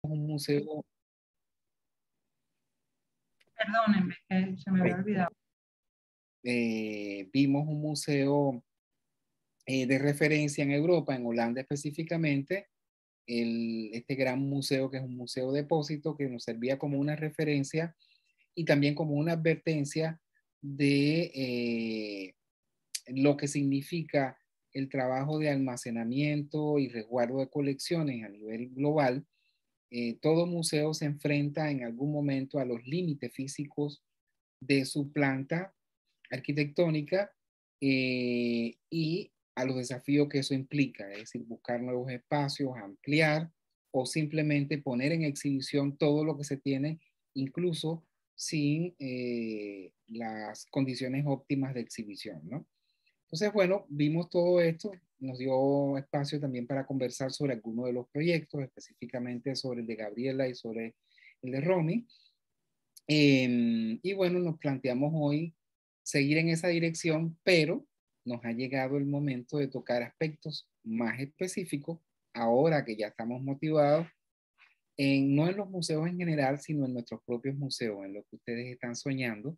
un museo. Perdónenme, que se me había olvidado. Vimos un museo de referencia en Europa, en Holanda específicamente, este gran museo que es un museo depósito que nos servía como una referencia y también como una advertencia de lo que significa el trabajo de almacenamiento y resguardo de colecciones a nivel global. Todo museo se enfrenta en algún momento a los límites físicos de su planta arquitectónica y a los desafíos que eso implica, es decir, buscar nuevos espacios, ampliar o simplemente poner en exhibición todo lo que se tiene, incluso sin las condiciones óptimas de exhibición, ¿no? Entonces, bueno, vimos todo esto, nos dio espacio también para conversar sobre algunos de los proyectos, específicamente sobre el de Gabriela y sobre el de Romy. Y bueno, nos planteamos hoy seguir en esa dirección, pero nos ha llegado el momento de tocar aspectos más específicos, ahora que ya estamos motivados, no en los museos en general, sino en nuestros propios museos, en lo que ustedes están soñando.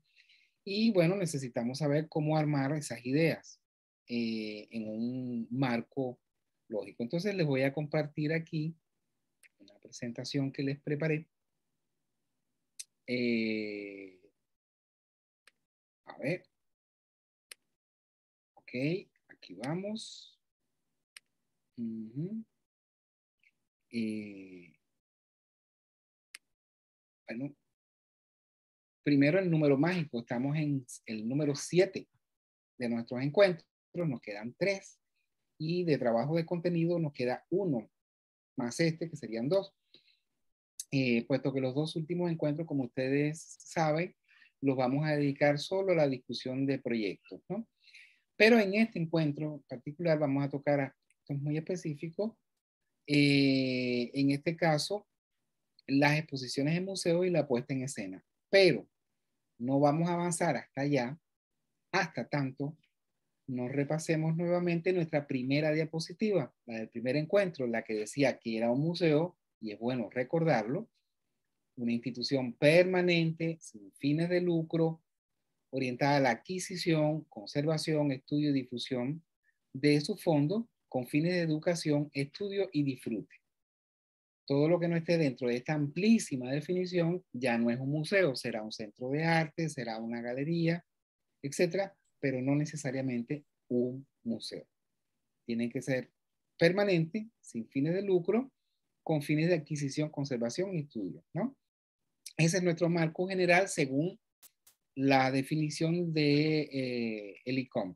Y bueno, necesitamos saber cómo armar esas ideas en un marco lógico. Entonces les voy a compartir aquí una presentación que les preparé. A ver. Ok, aquí vamos. Bueno, primero el número mágico. Estamos en el número 7 de nuestros encuentros. Nos quedan 3. Y de trabajo de contenido nos queda 1 más este, que serían 2. Puesto que los 2 últimos encuentros, como ustedes saben, los vamos a dedicar solo a la discusión de proyectos, ¿no? Pero en este encuentro particular vamos a tocar aspectos muy específicos. En este caso, las exposiciones en museos y la puesta en escena. Pero no vamos a avanzar hasta allá, hasta tanto nos repasemos nuevamente nuestra primera diapositiva, la del primer encuentro, la que decía que era un museo, y es bueno recordarlo, una institución permanente, sin fines de lucro, orientada a la adquisición, conservación, estudio y difusión de su fondo con fines de educación, estudio y disfrute. Todo lo que no esté dentro de esta amplísima definición ya no es un museo, será un centro de arte, será una galería, etcétera, pero no necesariamente un museo. Tiene que ser permanente, sin fines de lucro, con fines de adquisición, conservación y estudio, ¿no? Ese es nuestro marco general según la definición de el ICOM.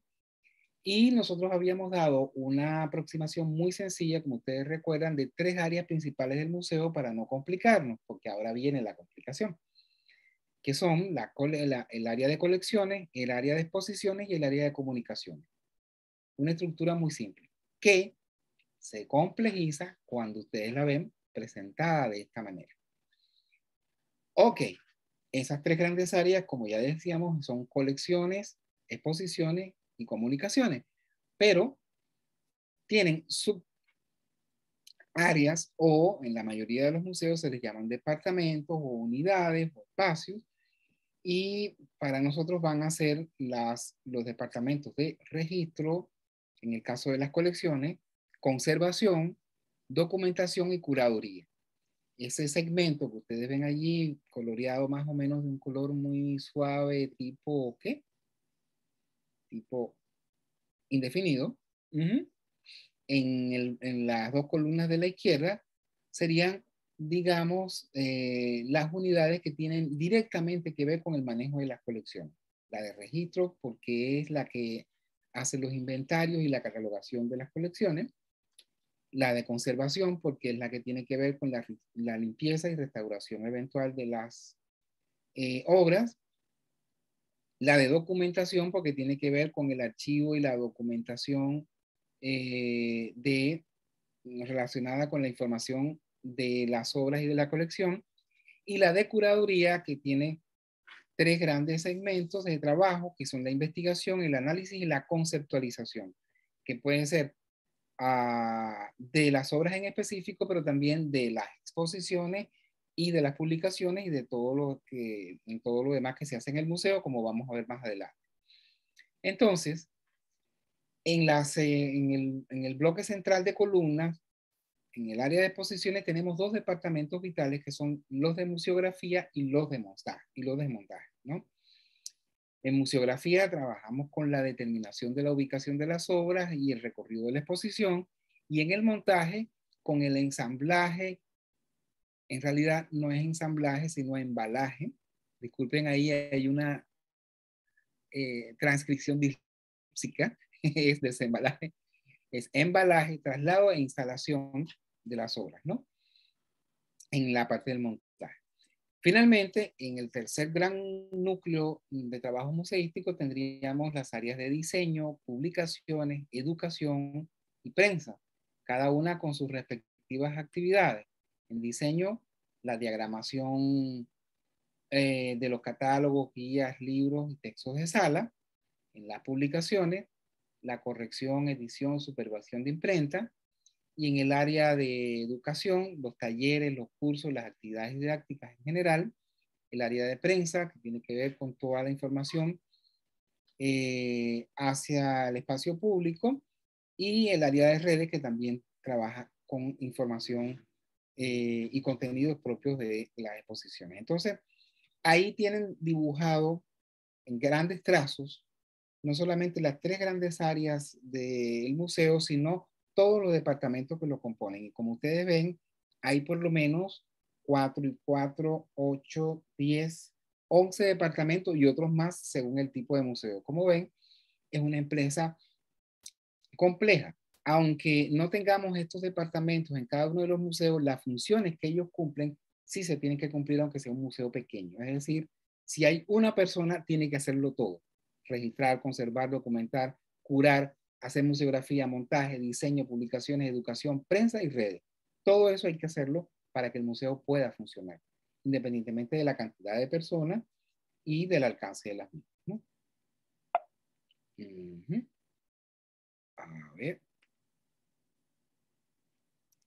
Y nosotros habíamos dado una aproximación muy sencilla, como ustedes recuerdan, de 3 áreas principales del museo para no complicarnos, porque ahora viene la complicación, que son el área de colecciones, el área de exposiciones y el área de comunicaciones. Una estructura muy simple, que se complejiza cuando ustedes la ven presentada de esta manera. Ok, esas 3 grandes áreas, como ya decíamos, son colecciones, exposiciones y comunicaciones, pero tienen subáreas o en la mayoría de los museos se les llaman departamentos o unidades o espacios, y para nosotros van a ser los departamentos de registro, en el caso de las colecciones, conservación, documentación y curaduría. Ese segmento que ustedes ven allí, coloreado más o menos de un color muy suave, tipo, ¿qué? Tipo indefinido. En las 2 columnas de la izquierda serían, digamos, las unidades que tienen directamente que ver con el manejo de las colecciones. La de registro, porque es la que hace los inventarios y la catalogación de las colecciones. La de conservación, porque es la que tiene que ver con la limpieza y restauración eventual de las obras. La de documentación, porque tiene que ver con el archivo y la documentación relacionada con la información de las obras y de la colección. Y la de curaduría, que tiene 3 grandes segmentos de trabajo, que son la investigación, el análisis y la conceptualización, que pueden ser de las obras en específico, pero también de las exposiciones y de las publicaciones y de todo lo demás que se hace en el museo, como vamos a ver más adelante. Entonces, en el bloque central de columnas, en el área de exposiciones tenemos dos departamentos vitales que son los de museografía y los de montaje, ¿no? En museografía trabajamos con la determinación de la ubicación de las obras y el recorrido de la exposición, y en el montaje con el ensamblaje. En realidad no es ensamblaje, sino embalaje. Disculpen, ahí hay una transcripción disléxica, es desembalaje, es embalaje, traslado e instalación de las obras, ¿no? En la parte del montaje. Finalmente, en el tercer gran núcleo de trabajo museístico tendríamos las áreas de diseño, publicaciones, educación y prensa, cada una con sus respectivas actividades. En diseño, la diagramación de los catálogos, guías, libros y textos de sala. En las publicaciones, la corrección, edición, supervisión de imprenta. Y en el área de educación, los talleres, los cursos, las actividades didácticas en general. El área de prensa, que tiene que ver con toda la información hacia el espacio público. Y el área de redes, que también trabaja con información y contenidos propios de las exposiciones. Entonces, ahí tienen dibujado en grandes trazos no solamente las tres grandes áreas del museo, sino todos los departamentos que lo componen. Y como ustedes ven, hay por lo menos 4 y 4, 8, 10, 11 departamentos y otros más según el tipo de museo. Como ven, es una empresa compleja. Aunque no tengamos estos departamentos en cada uno de los museos, las funciones que ellos cumplen sí se tienen que cumplir aunque sea un museo pequeño. Es decir, si hay una persona, tiene que hacerlo todo. Registrar, conservar, documentar, curar, hacer museografía, montaje, diseño, publicaciones, educación, prensa y redes. Todo eso hay que hacerlo para que el museo pueda funcionar, independientemente de la cantidad de personas y del alcance de las mismas, ¿no? A ver.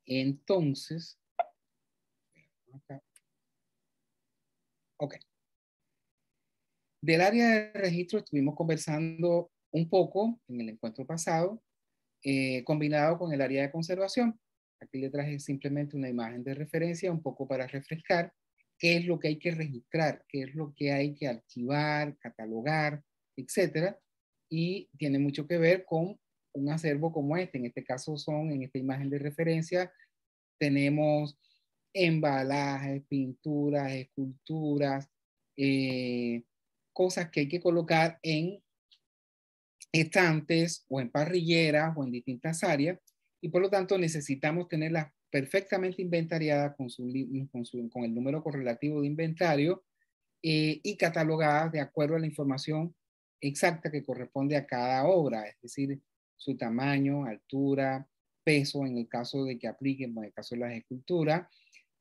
Entonces, acá. Ok. Del área de registro estuvimos conversando un poco en el encuentro pasado, combinado con el área de conservación. Aquí le traje simplemente una imagen de referencia, un poco para refrescar qué es lo que hay que registrar, qué es lo que hay que archivar, catalogar, etcétera. Y tiene mucho que ver con un acervo como este. En este caso son, en esta imagen de referencia, tenemos embalajes, pinturas, esculturas, cosas que hay que colocar en estantes o en parrilleras o en distintas áreas, y por lo tanto necesitamos tenerlas perfectamente inventariadas con el número correlativo de inventario y catalogadas de acuerdo a la información exacta que corresponde a cada obra, es decir, su tamaño, altura, peso en el caso de que apliquen, en el caso de las esculturas,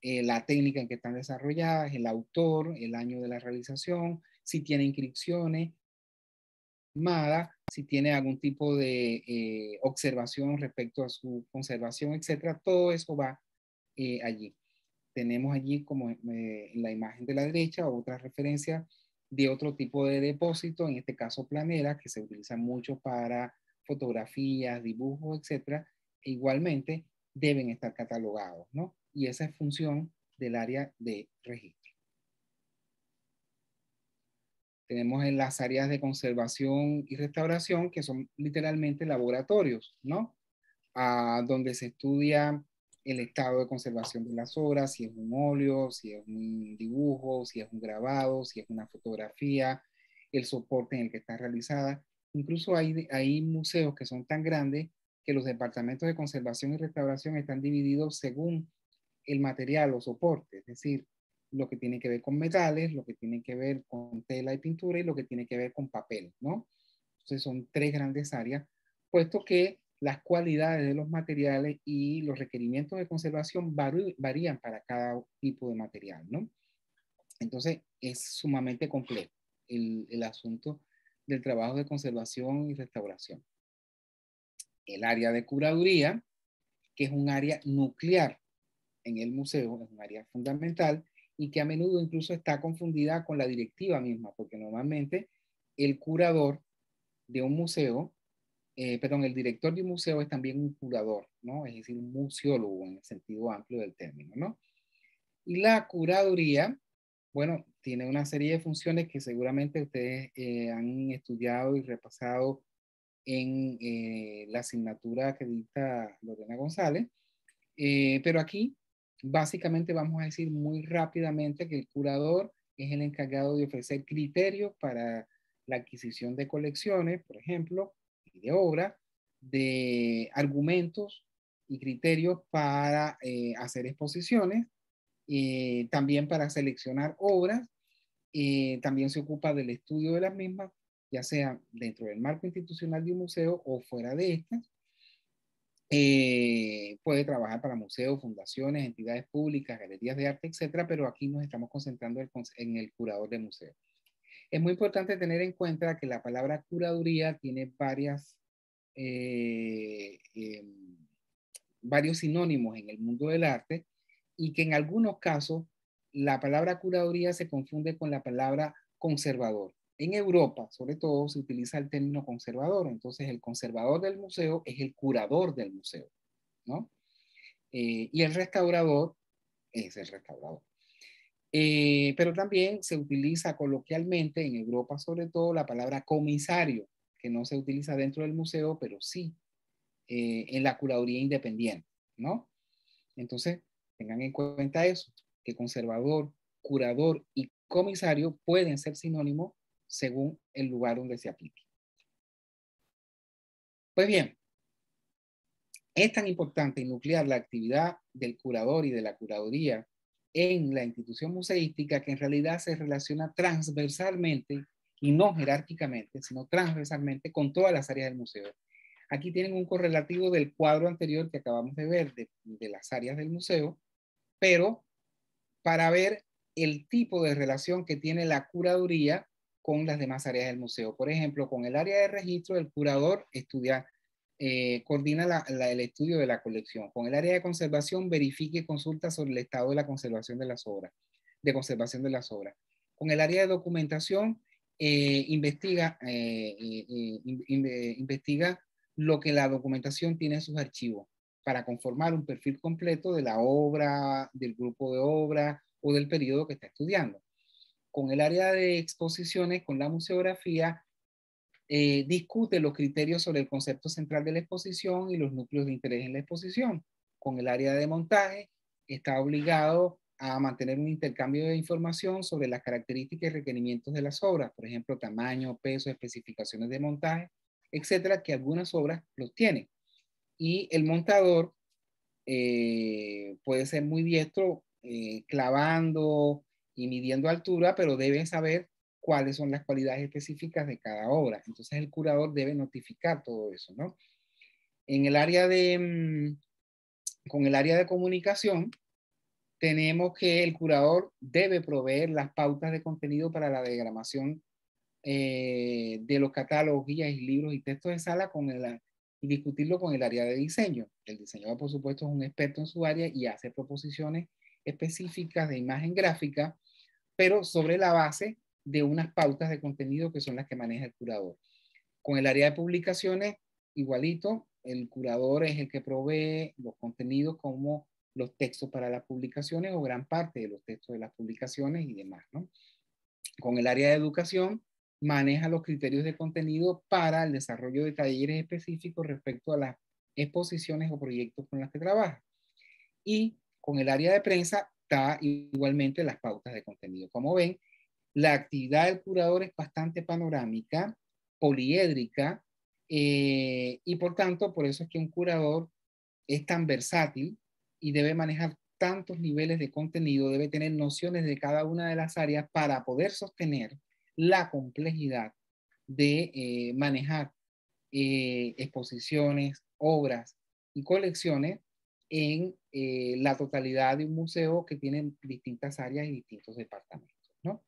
la técnica en que están desarrolladas, el autor, el año de la realización, si tiene inscripciones, si tiene algún tipo de observación respecto a su conservación, etcétera, todo eso va allí. Tenemos allí, como en la imagen de la derecha, otra referencia de otro tipo de depósito, en este caso planera, que se utiliza mucho para fotografías, dibujos, etcétera. E igualmente deben estar catalogados, ¿no? Y esa es función del área de registro. Tenemos en las áreas de conservación y restauración, que son literalmente laboratorios, ¿no? Donde se estudia el estado de conservación de las obras, si es un óleo, si es un dibujo, si es un grabado, si es una fotografía, el soporte en el que está realizada. Incluso hay museos que son tan grandes que los departamentos de conservación y restauración están divididos según el material o soporte, es decir, lo que tiene que ver con metales, lo que tiene que ver con tela y pintura y lo que tiene que ver con papel, ¿no? Entonces son tres grandes áreas, puesto que las cualidades de los materiales y los requerimientos de conservación varían para cada tipo de material, ¿no? Entonces es sumamente complejo el asunto del trabajo de conservación y restauración. el área de curaduría, que es un área nuclear en el museo, es un área fundamental y que a menudo incluso está confundida con la directiva misma, porque normalmente el curador de un museo, perdón, el director de un museo es también un curador, ¿no? Es decir, un museólogo en el sentido amplio del término, ¿no? Y la curaduría, bueno, tiene una serie de funciones que seguramente ustedes han estudiado y repasado en la asignatura que dicta Lorena González, pero aquí básicamente vamos a decir muy rápidamente que el curador es el encargado de ofrecer criterios para la adquisición de colecciones, por ejemplo, y de obras, de argumentos y criterios para hacer exposiciones, también para seleccionar obras, también se ocupa del estudio de las mismas, ya sea dentro del marco institucional de un museo o fuera de estas. Puede trabajar para museos, fundaciones, entidades públicas, galerías de arte, etcétera, pero aquí nos estamos concentrando en el curador de museo. Es muy importante tener en cuenta que la palabra curaduría tiene varios sinónimos en el mundo del arte y que en algunos casos la palabra curaduría se confunde con la palabra conservador. En Europa, sobre todo, se utiliza el término conservador. Entonces, el conservador del museo es el curador del museo, ¿no? Y el restaurador es el restaurador. Pero también se utiliza coloquialmente en Europa, sobre todo, la palabra comisario, que no se utiliza dentro del museo, pero sí en la curaduría independiente, ¿no? Entonces, tengan en cuenta eso, que conservador, curador y comisario pueden ser sinónimos según el lugar donde se aplique. Pues bien, es tan importante nuclear la actividad del curador y de la curaduría en la institución museística que en realidad se relaciona transversalmente y no jerárquicamente, sino transversalmente con todas las áreas del museo. Aquí tienen un correlativo del cuadro anterior que acabamos de ver de las áreas del museo, pero para ver el tipo de relación que tiene la curaduría con las demás áreas del museo. Por ejemplo, con el área de registro, el curador coordina el estudio de la colección. Con el área de conservación, verifica y consulta sobre el estado de la conservación de las obras, de conservación de las obras. Con el área de documentación, investiga lo que la documentación tiene en sus archivos para conformar un perfil completo de la obra, del grupo de obra o del periodo que está estudiando. Con el área de exposiciones, con la museografía, discute los criterios sobre el concepto central de la exposición y los núcleos de interés en la exposición. Con el área de montaje, está obligado a mantener un intercambio de información sobre las características y requerimientos de las obras, por ejemplo, tamaño, peso, especificaciones de montaje, etcétera, que algunas obras los tienen. Y el montador puede ser muy diestro clavando y midiendo altura, pero debe saber cuáles son las cualidades específicas de cada obra. Entonces el curador debe notificar todo eso, ¿no? En el área con el área de comunicación, tenemos que el curador debe proveer las pautas de contenido para la diagramación de los catálogos, guías y libros y textos de sala y discutirlo con el área de diseño. El diseñador, por supuesto, es un experto en su área y hace proposiciones específicas de imagen gráfica, pero sobre la base de unas pautas de contenido que son las que maneja el curador. Con el área de publicaciones, igualito, el curador es el que provee los contenidos como los textos para las publicaciones o gran parte de los textos de las publicaciones y demás, ¿no? Con el área de educación, maneja los criterios de contenido para el desarrollo de talleres específicos respecto a las exposiciones o proyectos con los que trabaja. Y con el área de prensa está igualmente las pautas de contenido. Como ven, la actividad del curador es bastante panorámica, poliédrica, y por tanto, por eso es que un curador es tan versátil y debe manejar tantos niveles de contenido, debe tener nociones de cada una de las áreas para poder sostener la complejidad de manejar exposiciones, obras y colecciones en la totalidad de un museo que tiene distintas áreas y distintos departamentos, ¿no?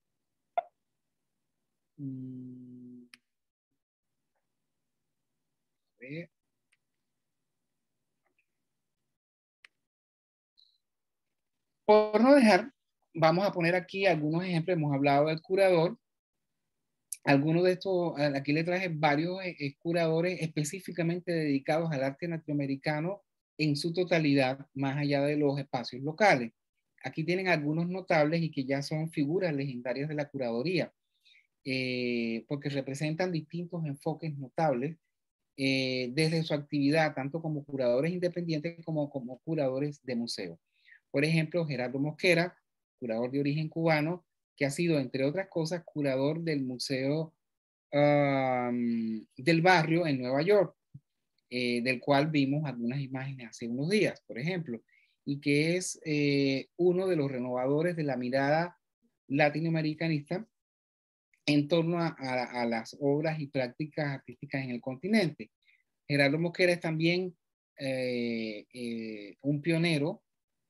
A ver. por no dejar, vamos a poner aquí algunos ejemplos. Hemos hablado del curador. Algunos de estos, aquí le traje varios curadores específicamente dedicados al arte latinoamericano en su totalidad, más allá de los espacios locales. Aquí tienen algunos notables y que ya son figuras legendarias de la curaduría, porque representan distintos enfoques notables desde su actividad, tanto como curadores independientes como curadores de museo. Por ejemplo, Gerardo Mosquera, curador de origen cubano, que ha sido, entre otras cosas, curador del Museo del Barrio en Nueva York, del cual vimos algunas imágenes hace unos días, por ejemplo, y que es uno de los renovadores de la mirada latinoamericanista en torno a las obras y prácticas artísticas en el continente. Gerardo Mosquera es también un pionero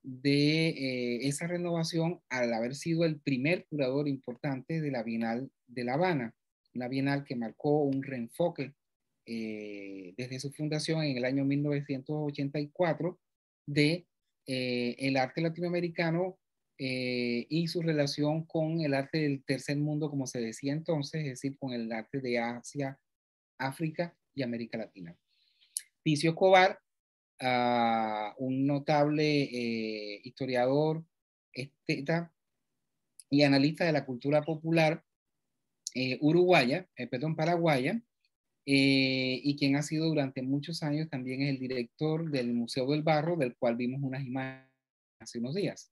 de esa renovación al haber sido el primer curador importante de la Bienal de La Habana, una bienal que marcó un reenfoque desde su fundación en el año 1984 de el arte latinoamericano y su relación con el arte del tercer mundo, como se decía entonces, es decir, con el arte de Asia, África y América Latina. Ticio Escobar, un notable historiador, esteta y analista de la cultura popular paraguaya, y quien ha sido durante muchos años también el director del Museo del Barro, del cual vimos unas imágenes hace unos días.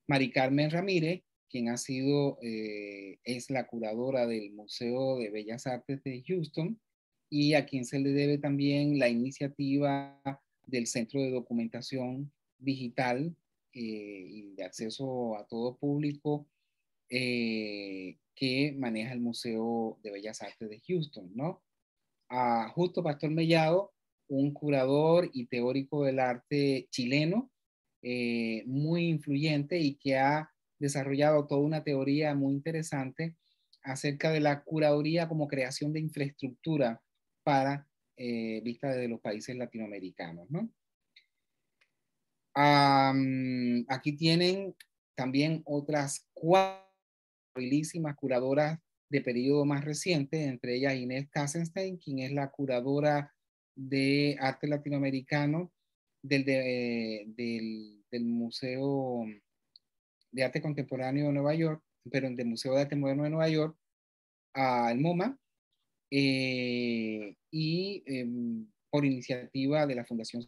Mari Carmen Ramírez, quien es la curadora del Museo de Bellas Artes de Houston, y a quien se le debe también la iniciativa del Centro de Documentación Digital y de acceso a todo público que maneja el Museo de Bellas Artes de Houston, ¿no? Justo Pastor Mellado, un curador y teórico del arte chileno, muy influyente y que ha desarrollado toda una teoría muy interesante acerca de la curaduría como creación de infraestructura para vista desde los países latinoamericanos, ¿no? Aquí tienen también otras cuatro habilísimas curadoras de periodo más reciente, entre ellas Inés Kassenstein, quien es la curadora de arte latinoamericano del Museo de Arte Contemporáneo de Nueva York, pero del Museo de Arte Moderno de Nueva York, el MoMA, y por iniciativa de la Fundación,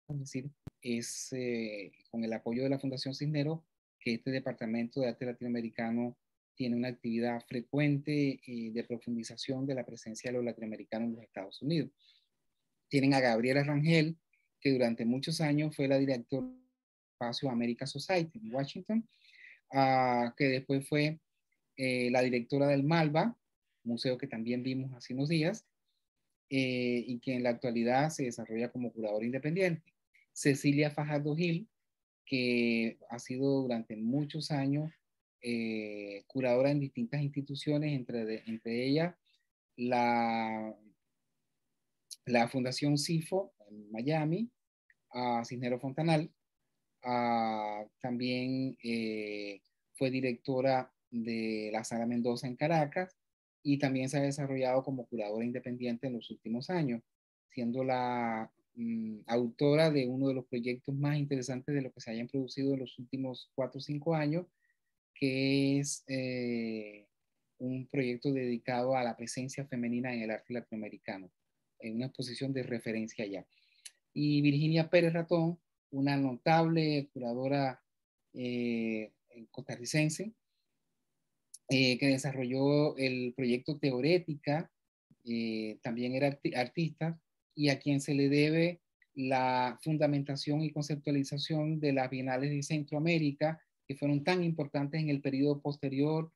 es decir, es con el apoyo de la Fundación Cisneros que este Departamento de Arte Latinoamericano tiene una actividad frecuente de profundización de la presencia de los latinoamericanos en los Estados Unidos. Tienen a Gabriela Rangel, que durante muchos años fue la directora del espacio America Society en Washington, que después fue la directora del Malva, museo que también vimos hace unos días, y que en la actualidad se desarrolla como curadora independiente. Cecilia Fajardo Gil, que ha sido durante muchos años curadora en distintas instituciones, entre ellas la Fundación CIFO en Miami, Cisneros Fontanal. También fue directora de la Sala Mendoza en Caracas y también se ha desarrollado como curadora independiente en los últimos años, siendo la autora de uno de los proyectos más interesantes de lo que se hayan producido en los últimos 4 o 5 años, que es un proyecto dedicado a la presencia femenina en el arte latinoamericano, en una exposición de referencia allá. Y Virginia Pérez Ratón, una notable curadora costarricense, que desarrolló el proyecto Teorética, también era artista, y a quien se le debe la fundamentación y conceptualización de las bienales de Centroamérica, que fueron tan importantes en el periodo posterior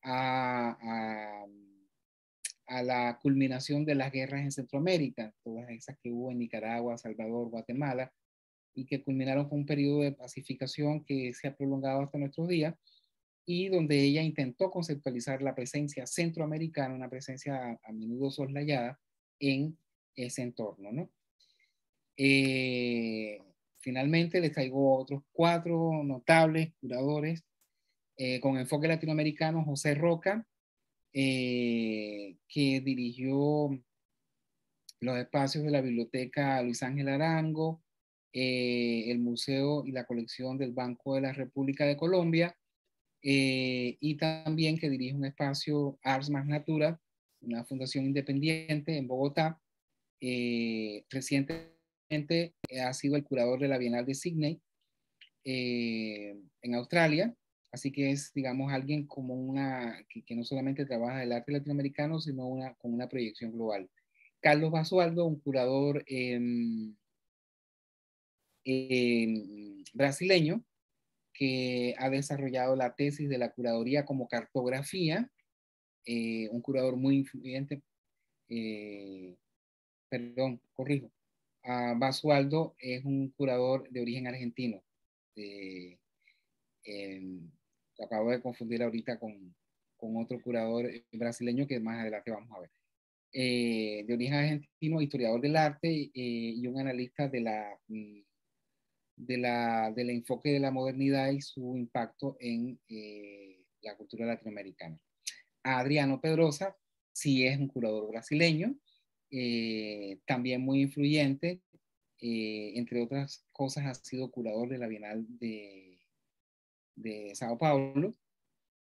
a la culminación de las guerras en Centroamérica, todas esas que hubo en Nicaragua, Salvador, Guatemala, y que culminaron con un periodo de pacificación que se ha prolongado hasta nuestros días, y donde ella intentó conceptualizar la presencia centroamericana, una presencia a menudo soslayada en ese entorno, ¿no? finalmente les traigo otros 4 notables curadores con enfoque latinoamericano: José Roca, que dirigió los espacios de la Biblioteca Luis Ángel Arango, el Museo y la Colección del Banco de la República de Colombia, y también que dirige un espacio Ars Más Natura, una fundación independiente en Bogotá. Recientemente ha sido el curador de la Bienal de Sydney en Australia, así que es, digamos, alguien como que no solamente trabaja el arte latinoamericano, sino con una proyección global. Carlos Basualdo, un curador brasileño, que ha desarrollado la tesis de la curaduría como cartografía, un curador muy influyente, perdón, corrijo. Basualdo es un curador de origen argentino. Acabo de confundir ahorita con otro curador brasileño que más adelante vamos a ver. De origen argentino, historiador del arte y un analista del enfoque de la modernidad y su impacto en la cultura latinoamericana. Adriano Pedrosa sí es un curador brasileño, también muy influyente, entre otras cosas ha sido curador de la Bienal de Sao Paulo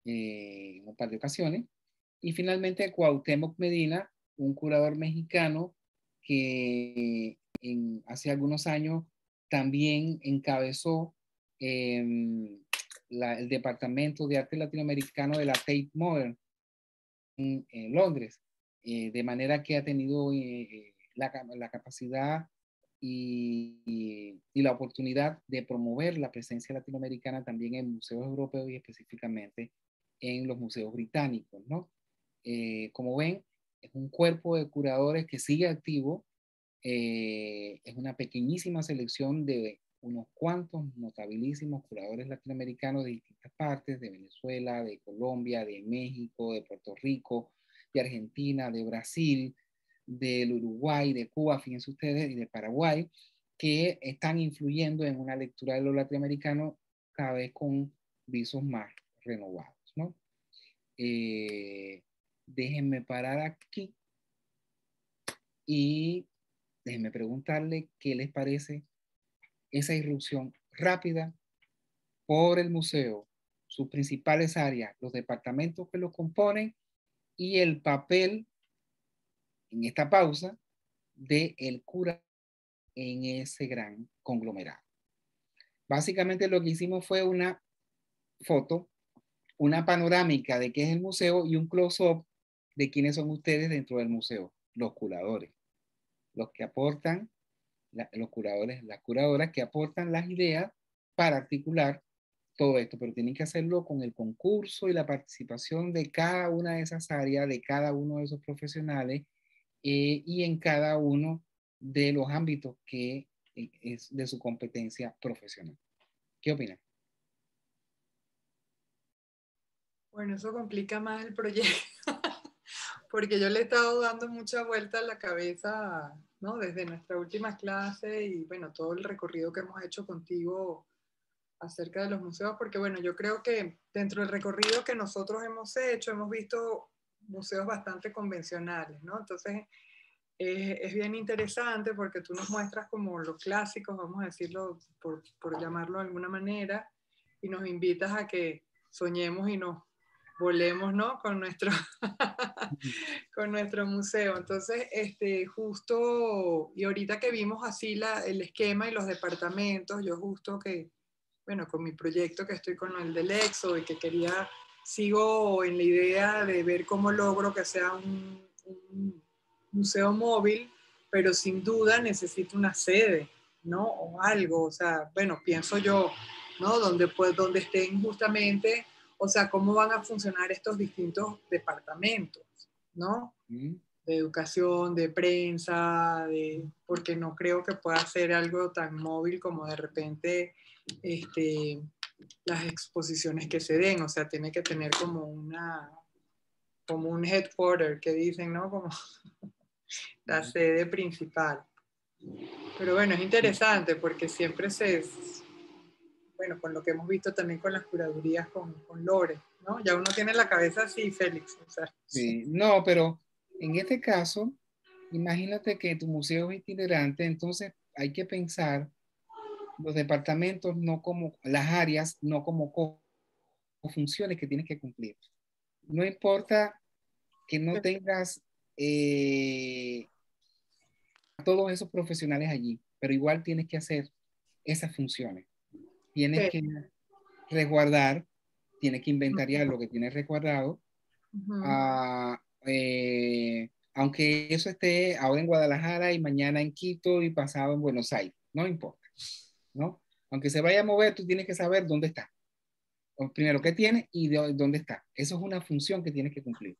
en un par de ocasiones. Y finalmente Cuauhtémoc Medina, un curador mexicano que hace algunos años también encabezó el Departamento de Arte Latinoamericano de la Tate Modern en Londres, de manera que ha tenido la capacidad y la oportunidad de promover la presencia latinoamericana también en museos europeos y específicamente en los museos británicos, ¿no? Como ven, es un cuerpo de curadores que sigue activo, es una pequeñísima selección de unos cuantos notabilísimos curadores latinoamericanos de distintas partes, de Venezuela, de Colombia, de México, de Puerto Rico, de Argentina, de Brasil, del Uruguay, de Cuba, fíjense ustedes, y de Paraguay, que están influyendo en una lectura de lo latinoamericano cada vez con visos más renovados, ¿no? Déjenme parar aquí y déjenme preguntarle qué les parece esa irrupción rápida por el museo, sus principales áreas, los departamentos que lo componen y el papel en esta pausa de el cura en ese gran conglomerado. Básicamente lo que hicimos fue una foto, una panorámica de qué es el museo y un close-up de quiénes son ustedes dentro del museo, los curadores, los que aportan, los curadores, las curadoras que aportan las ideas para articular todo esto, pero tienen que hacerlo con el concurso y la participación de cada una de esas áreas, de cada uno de esos profesionales y en cada uno de los ámbitos que es de su competencia profesional. ¿Qué opinan? Bueno, eso complica más el proyecto, porque yo le he estado dando mucha vuelta a la cabeza, ¿no? Desde nuestra última clase y, bueno, todo el recorrido que hemos hecho contigo acerca de los museos, porque, bueno, yo creo que dentro del recorrido que nosotros hemos hecho, hemos visto museos bastante convencionales, ¿no? Entonces, es bien interesante porque tú nos muestras como los clásicos, vamos a decirlo, por llamarlo de alguna manera, y nos invitas a que soñemos y nos volemos, ¿no? Con con nuestro museo. Entonces, justo, y ahorita que vimos así el esquema y los departamentos, yo justo que, bueno, con mi proyecto que estoy con el del EXO y que sigo en la idea de ver cómo logro que sea un museo móvil, pero sin duda necesito una sede, ¿no? O algo, o sea, bueno, pienso yo, ¿no? Donde estén justamente, o sea, cómo van a funcionar estos distintos departamentos, ¿no? De educación, de prensa, porque no creo que pueda ser algo tan móvil como de repente las exposiciones que se den, o sea, tiene que tener como un headquarter que dicen, ¿no? Como la sede principal. Pero bueno, es interesante porque siempre bueno, con lo que hemos visto también con las curadurías con Lore, ¿no? Ya uno tiene la cabeza así, Félix. O sea, Sí, no, pero en este caso, imagínate que tu museo es itinerante, entonces hay que pensar los departamentos no como, las áreas no como funciones que tienes que cumplir. No importa que no tengas a todos esos profesionales allí, pero igual tienes que hacer esas funciones. Tienes que, que resguardar, tienes que inventariar lo que tienes resguardado, aunque eso esté ahora en Guadalajara y mañana en Quito y pasado en Buenos Aires, no importa, ¿no? Aunque se vaya a mover, tú tienes que saber dónde está. O primero, qué tiene y dónde está. Eso es una función que tienes que cumplir.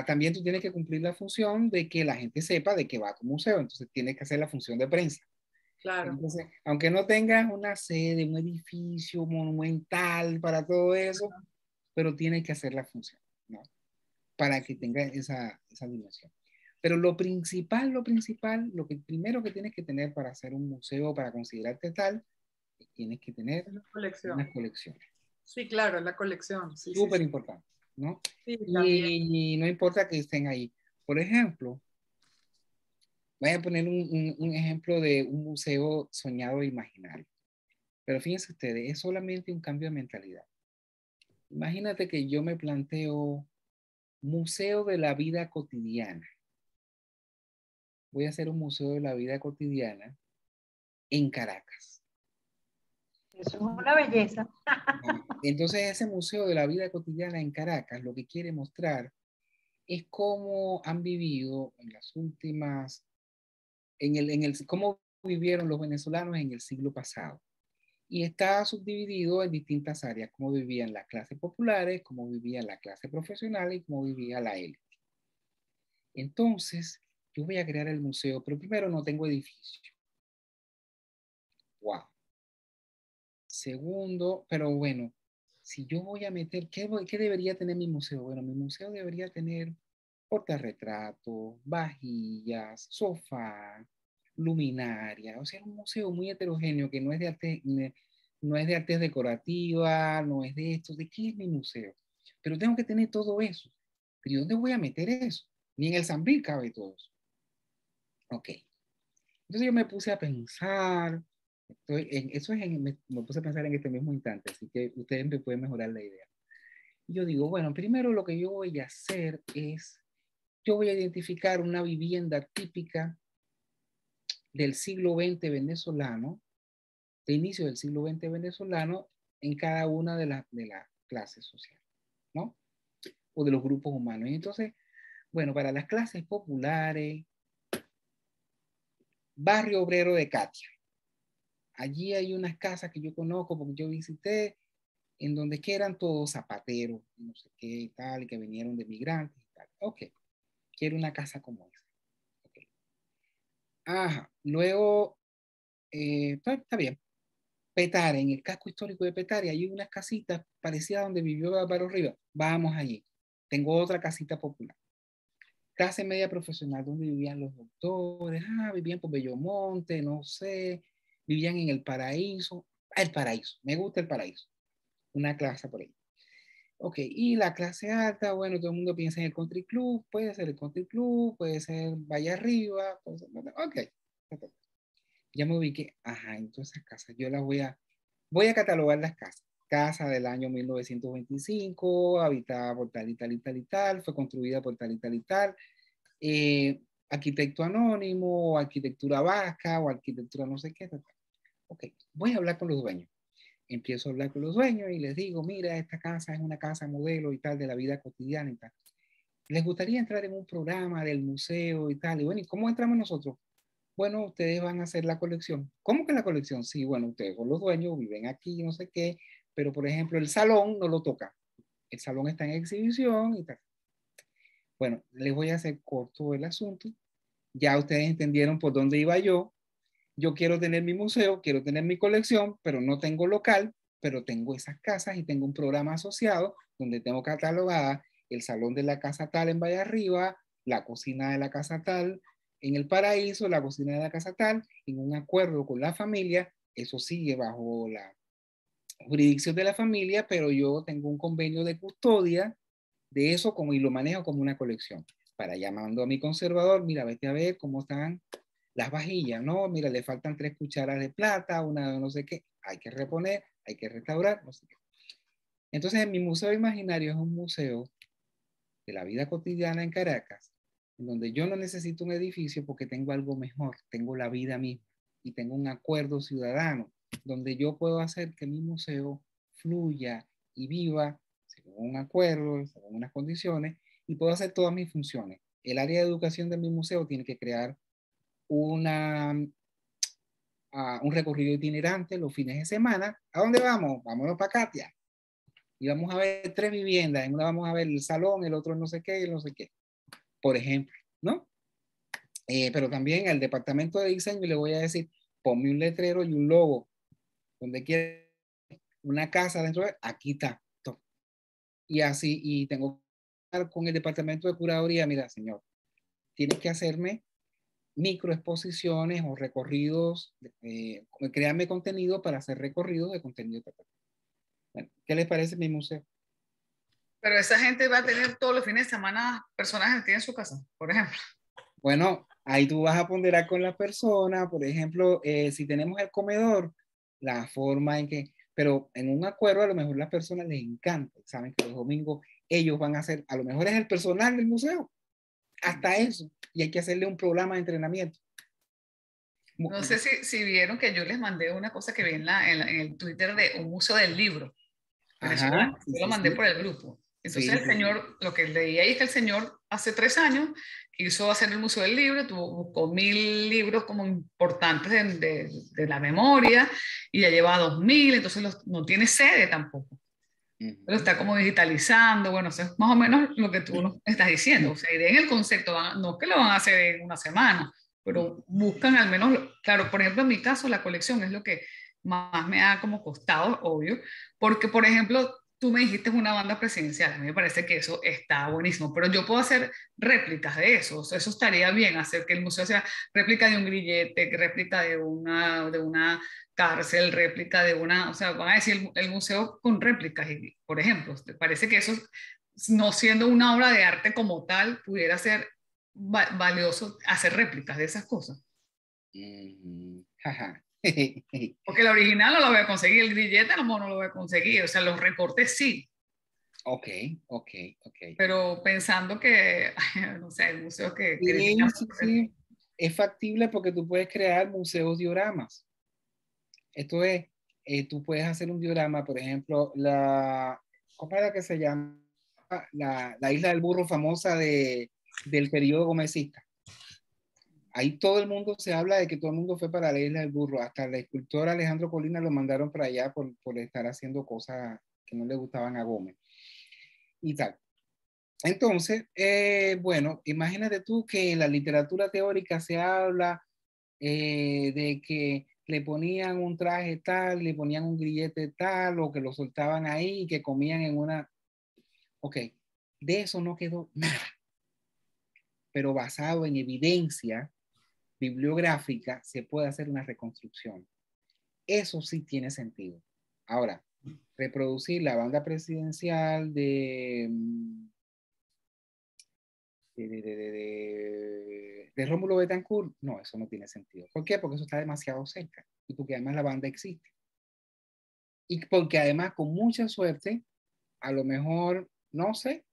También tú tienes que cumplir la función de que la gente sepa de que va a tu museo, entonces tienes que hacer la función de prensa. claro. Entonces, aunque no tengas una sede, un edificio monumental para todo eso, pero tienes que hacer la función, ¿no? Para que tenga esa dimensión. Pero lo principal, lo que primero que tienes que tener para hacer un museo, para considerarte tal, tienes que tener Es la colección. unas colecciones. Sí, claro, es la colección. Sí, Súper sí, importante, ¿no? sí, también. Y no importa que estén ahí. Por ejemplo, voy a poner un ejemplo de un museo soñado e imaginario. Pero fíjense ustedes, es solamente un cambio de mentalidad. Imagínate que yo me planteo museo de la vida cotidiana. Voy a hacer un museo de la vida cotidiana en Caracas. Eso es una belleza. Entonces, ese museo de la vida cotidiana en Caracas lo que quiere mostrar es cómo han vivido en las últimas, cómo vivieron los venezolanos en el siglo pasado. Y está subdividido en distintas áreas, cómo vivían las clases populares, cómo vivía la clase profesional y cómo vivía la élite. Entonces, yo voy a crear el museo, pero primero no tengo edificio. Wow. Segundo, pero bueno, si yo voy a meter, ¿qué debería tener mi museo? Bueno, mi museo debería tener portarretratos, vajillas, sofá, luminaria. O sea, un museo muy heterogéneo que no es de arte, no es de artes decorativas, no es de esto. ¿De qué es mi museo? Pero tengo que tener todo eso. ¿Pero dónde voy a meter eso? Ni en el Sambil cabe todo eso. Ok. Entonces yo me puse a pensar, me puse a pensar en este mismo instante, así que ustedes me pueden mejorar la idea. Y yo digo, bueno, primero lo que yo voy a hacer es, yo voy a identificar una vivienda típica del siglo XX venezolano, de inicio del siglo XX venezolano, en cada una de las clases sociales, ¿no? O de los grupos humanos. Y entonces, bueno, para las clases populares, Barrio Obrero de Catia. Allí hay unas casas que yo conozco porque yo visité, en donde que eran todos zapateros, no sé qué y tal, y que vinieron de migrantes y tal. Ok, quiero una casa como esa. Okay. Ajá, luego, está bien. Petare, en el casco histórico de Petare, hay unas casitas parecidas a donde vivió Álvaro Rivas. Vamos allí. Tengo otra casita popular. Clase media profesional donde vivían los doctores. Vivían por Bellomonte, no sé. Vivían en el Paraíso. El Paraíso. Me gusta el Paraíso. Una clase por ahí. Ok, y la clase alta, bueno, todo el mundo piensa en el country club, puede ser el country club, puede ser Valle Arriba, puede ser, ok, ya me ubiqué, ajá, entonces esas casas, voy a catalogar las casas. Casa del año 1925, habitada por tal y tal y tal y tal, fue construida por tal y tal y tal, arquitecto anónimo, o arquitectura vasca, o arquitectura no sé qué, tal, tal. Ok, voy a hablar con los dueños. Empiezo a hablar con los dueños y les digo, mira, esta casa es una casa modelo y tal de la vida cotidiana y tal. ¿Les gustaría entrar en un programa del museo y tal? Y bueno, ¿y cómo entramos nosotros? Bueno, ustedes van a hacer la colección. ¿Cómo que la colección? Sí, bueno, ustedes son los dueños, viven aquí, no sé qué, pero por ejemplo, el salón no lo toca. El salón está en exhibición y tal. Bueno, les voy a hacer corto el asunto. Ya ustedes entendieron por dónde iba yo. Yo quiero tener mi museo, quiero tener mi colección, pero no tengo local, pero tengo esas casas y tengo un programa asociado donde tengo catalogada el salón de la casa tal en Valle Arriba, la cocina de la casa tal, en el paraíso, la cocina de la casa tal, en un acuerdo con la familia, eso sigue bajo la jurisdicción de la familia, pero yo tengo un convenio de custodia de eso como, y lo manejo como una colección. Para llamando a mi conservador, mira, vete a ver cómo están las vajillas, ¿no? Mira, le faltan 3 cucharas de plata, una no sé qué, hay que reponer, hay que restaurar, no sé qué. Entonces, en mi museo imaginario es un museo de la vida cotidiana en Caracas, en donde yo no necesito un edificio porque tengo algo mejor, tengo la vida misma y tengo un acuerdo ciudadano, donde yo puedo hacer que mi museo fluya y viva según un acuerdo, según unas condiciones, y puedo hacer todas mis funciones. El área de educación de mi museo tiene que crear una, un recorrido itinerante los fines de semana. ¿A dónde vamos? Vámonos para Katia. Y vamos a ver 3 viviendas. En una vamos a ver el salón, el otro no sé qué, el no sé qué. Por ejemplo, ¿no? Pero también al departamento de diseño le voy a decir, ponme un letrero y un logo. Donde quiera una casa dentro de, aquí está. Y así, y tengo que hablar con el departamento de curaduría, mira, señor, tienes que hacerme microexposiciones o recorridos, créame contenido para hacer recorridos de contenido. Bueno, ¿qué les parece mi museo? Pero esa gente va a tener todos los fines de semana personas aquí en su casa, por ejemplo. Bueno, ahí tú vas a ponderar con la persona, por ejemplo, si tenemos el comedor, la forma en que, pero en un acuerdo a lo mejor las personas les encanta, saben que los domingos ellos van a hacer, a lo mejor es el personal del museo, hasta eso, y hay que hacerle un programa de entrenamiento. No sé si vieron que yo les mandé una cosa que vi en el Twitter de un museo del libro venezolano. Ajá, sí, Yo lo sí, mandé sí. por el grupo. Entonces Sí, el sí, señor, lo que leí ahí es que el señor hace 3 años quiso hacer el Museo del Libro, buscó 1000 libros como importantes de la memoria y ya lleva 2000, entonces no tiene sede tampoco. Lo está como digitalizando, bueno, eso es más o menos lo que tú nos estás diciendo. O sea, en el concepto, no es que lo van a hacer en una semana, pero buscan al menos, claro, por ejemplo, en mi caso, la colección es lo que más me ha como costado, obvio, porque, por ejemplo, tú me dijiste es una banda presidencial, a mí me parece que eso está buenísimo, pero yo puedo hacer réplicas de eso, o sea, eso estaría bien, hacer que el museo sea réplica de un grillete, réplica de una cárcel, réplica de una, o sea, van a decir el museo con réplicas, y, por ejemplo, ¿te parece que eso, no siendo una obra de arte como tal, pudiera ser valioso hacer réplicas de esas cosas? Ajá. Porque el original no lo voy a conseguir, el grillete a lo mejor no lo voy a conseguir, o sea, los recortes sí, Ok. pero pensando que, no sé, hay museos que Sí, critican. sí, sí. Es factible porque tú puedes crear museos dioramas. Esto es, tú puedes hacer un diorama, por ejemplo, ¿cómo era que se llama? La isla del burro famosa del periodo gomecista. Ahí todo el mundo se habla de que todo el mundo fue para la isla del burro. Hasta el escultor Alejandro Colina lo mandaron para allá por estar haciendo cosas que no le gustaban a Gómez. Y tal. Entonces, bueno, imagínate tú que en la literatura teórica se habla de que le ponían un traje tal, le ponían un grillete tal, o que lo soltaban ahí y que comían en una... Ok, de eso no quedó nada, pero basado en evidencia bibliográfica se puede hacer una reconstrucción. Eso sí tiene sentido. Ahora, reproducir la banda presidencial de Rómulo Betancourt, no, eso no tiene sentido. ¿Por qué? Porque eso está demasiado cerca y porque además la banda existe. Y porque además con mucha suerte, a lo mejor, no sé,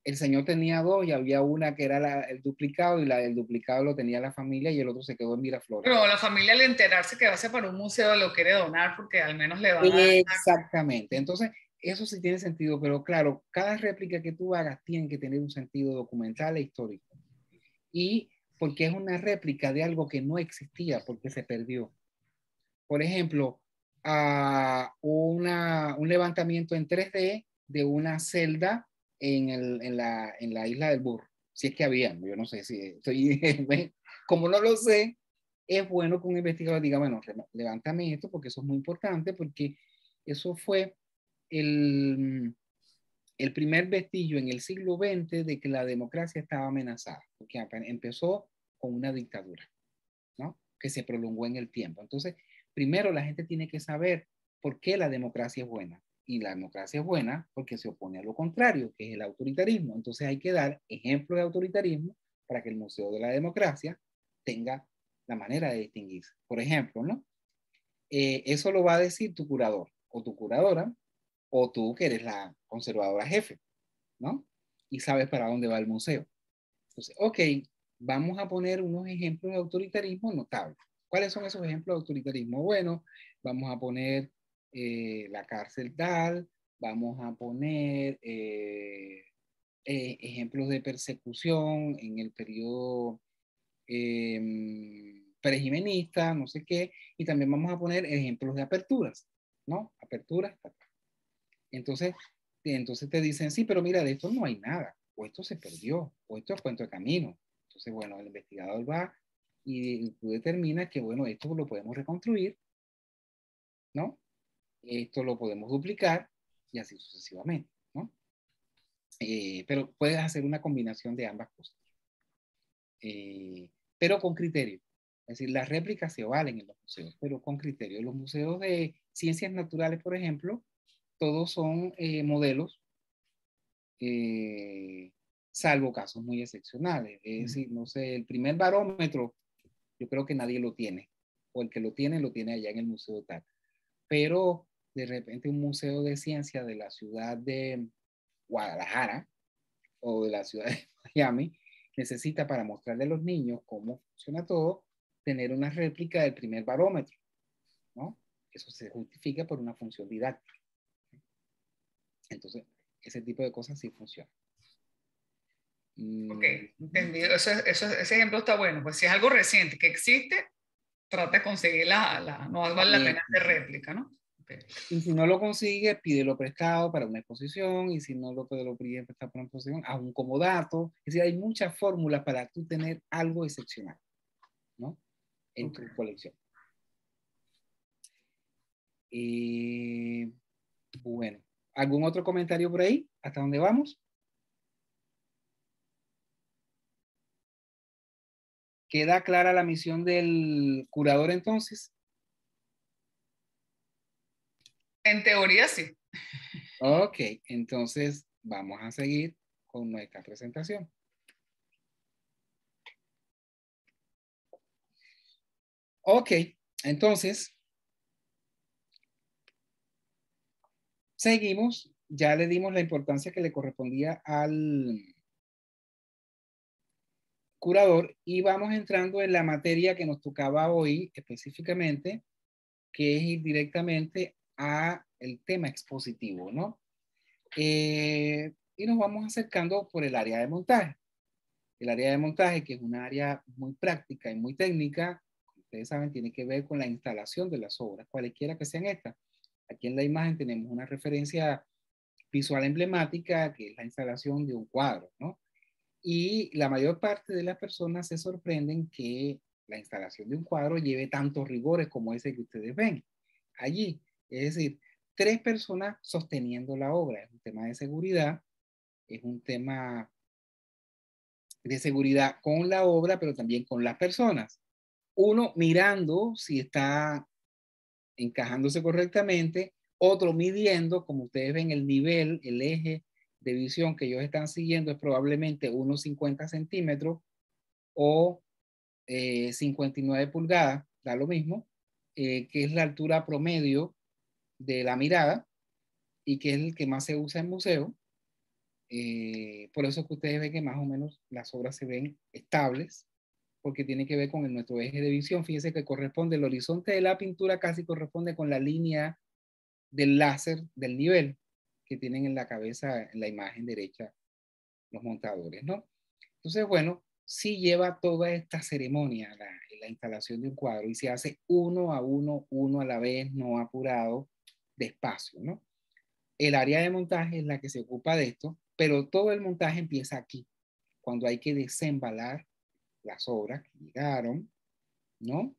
el señor tenía 2 y había una que era el duplicado y la del duplicado lo tenía la familia y el otro se quedó en Miraflores. Pero la familia al enterarse que va a ser para un museo lo quiere donar porque al menos le van a... Exactamente. Entonces, eso sí tiene sentido, pero claro, cada réplica que tú hagas tiene que tener un sentido documental e histórico. Y porque es una réplica de algo que no existía, porque se perdió. Por ejemplo, un levantamiento en 3D de una celda en la isla del burro. Si es que había, yo no sé si estoy, como no lo sé, es bueno que un investigador diga, bueno, levántame esto porque eso es muy importante, porque eso fue el primer vestigio en el siglo XX de que la democracia estaba amenazada, porque empezó con una dictadura, ¿no? Que se prolongó en el tiempo. Entonces, primero la gente tiene que saber por qué la democracia es buena. Y la democracia es buena porque se opone a lo contrario, que es el autoritarismo. Entonces hay que dar ejemplos de autoritarismo para que el Museo de la Democracia tenga la manera de distinguirse. Por ejemplo, ¿no? Eso lo va a decir tu curador o tu curadora o tú que eres la conservadora jefe, ¿no? Y sabes para dónde va el museo. Entonces, ok, vamos a poner unos ejemplos de autoritarismo notables. ¿Cuáles son esos ejemplos de autoritarismo? Bueno, vamos a poner la cárcel tal, vamos a poner ejemplos de persecución en el periodo prejimenista, no sé qué, y también vamos a poner ejemplos de aperturas, ¿no? Aperturas. Entonces te dicen, sí, pero mira, de esto no hay nada, o esto se perdió, o esto es cuento de camino. Entonces, bueno, el investigador va y tú determinas que, bueno, esto lo podemos reconstruir, ¿no? Esto lo podemos duplicar y así sucesivamente, ¿no? Pero puedes hacer una combinación de ambas cosas. Pero con criterio. Es decir, las réplicas se valen en los museos, pero con criterio. Los museos de ciencias naturales, por ejemplo, todos son modelos, salvo casos muy excepcionales. Es decir, no sé, el primer barómetro, yo creo que nadie lo tiene, o el que lo tiene allá en el Museo tal. Pero de repente un museo de ciencia de la ciudad de Guadalajara o de la ciudad de Miami necesita, para mostrarle a los niños cómo funciona todo, tener una réplica del primer barómetro, ¿no? Eso se justifica por una función didáctica. Entonces, ese tipo de cosas sí funcionan. Ok, entendido. Ese ejemplo está bueno. Pues si es algo reciente que existe, trata de conseguir no vale la pena hacer réplica, ¿no? Okay. Y si no lo consigues, pídelo prestado para una exposición, y si no lo pides prestado para una exposición, haz un comodato. Es decir, hay muchas fórmulas para tú tener algo excepcional, ¿no? En tu colección. Bueno, ¿algún otro comentario por ahí? ¿Hasta dónde vamos? ¿Queda clara la misión del curador entonces? En teoría sí. Ok, entonces vamos a seguir con nuestra presentación. Ok, entonces seguimos. Ya le dimos la importancia que le correspondía al curador y vamos entrando en la materia que nos tocaba hoy específicamente, que es ir directamente a el tema expositivo, ¿no? Y nos vamos acercando por el área de montaje. El área de montaje, que es un área muy práctica y muy técnica, como ustedes saben, tiene que ver con la instalación de las obras, cualesquiera que sean estas. Aquí en la imagen tenemos una referencia visual emblemática, que es la instalación de un cuadro, ¿no? Y la mayor parte de las personas se sorprenden que la instalación de un cuadro lleve tantos rigores como ese que ustedes ven allí. Es decir, 3 personas sosteniendo la obra. Es un tema de seguridad, es un tema de seguridad con la obra, pero también con las personas. Uno mirando si está encajándose correctamente, otro midiendo, como ustedes ven, el nivel, el eje de visión que ellos están siguiendo es probablemente unos 50 centímetros o 59 pulgadas, da lo mismo, que es la altura promedio de la mirada y que es el que más se usa en museo. Por eso es que ustedes ven que más o menos las obras se ven estables, porque tiene que ver con nuestro eje de visión. Fíjense que corresponde, el horizonte de la pintura casi corresponde con la línea del láser del nivel que tienen en la cabeza, en la imagen derecha, los montadores, ¿no? Entonces, bueno, sí lleva toda esta ceremonia, la instalación de un cuadro, y se hace uno a uno, uno a la vez, no apurado, despacio, ¿no? El área de montaje es la que se ocupa de esto, pero todo el montaje empieza aquí, cuando hay que desembalar las obras que llegaron, ¿no?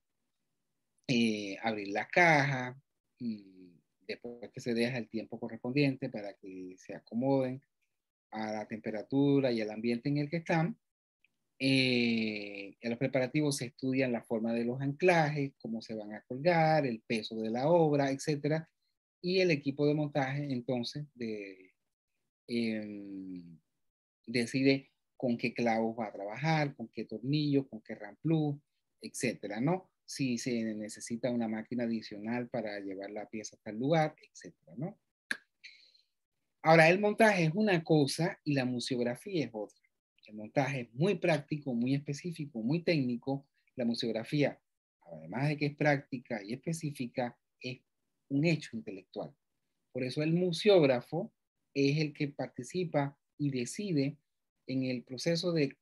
Abrir la caja, después que se deja el tiempo correspondiente para que se acomoden a la temperatura y al ambiente en el que están, En los preparativos se estudian la forma de los anclajes, cómo se van a colgar, el peso de la obra, etc. Y el equipo de montaje entonces decide con qué clavos va a trabajar, con qué tornillo, con qué ramplú, etcétera, ¿no? Si se necesita una máquina adicional para llevar la pieza hasta el lugar, etcétera, ¿no? Ahora, el montaje es una cosa y la museografía es otra. El montaje es muy práctico, muy específico, muy técnico. La museografía, además de que es práctica y específica, es un hecho intelectual. Por eso el museógrafo es el que participa y decide en el proceso de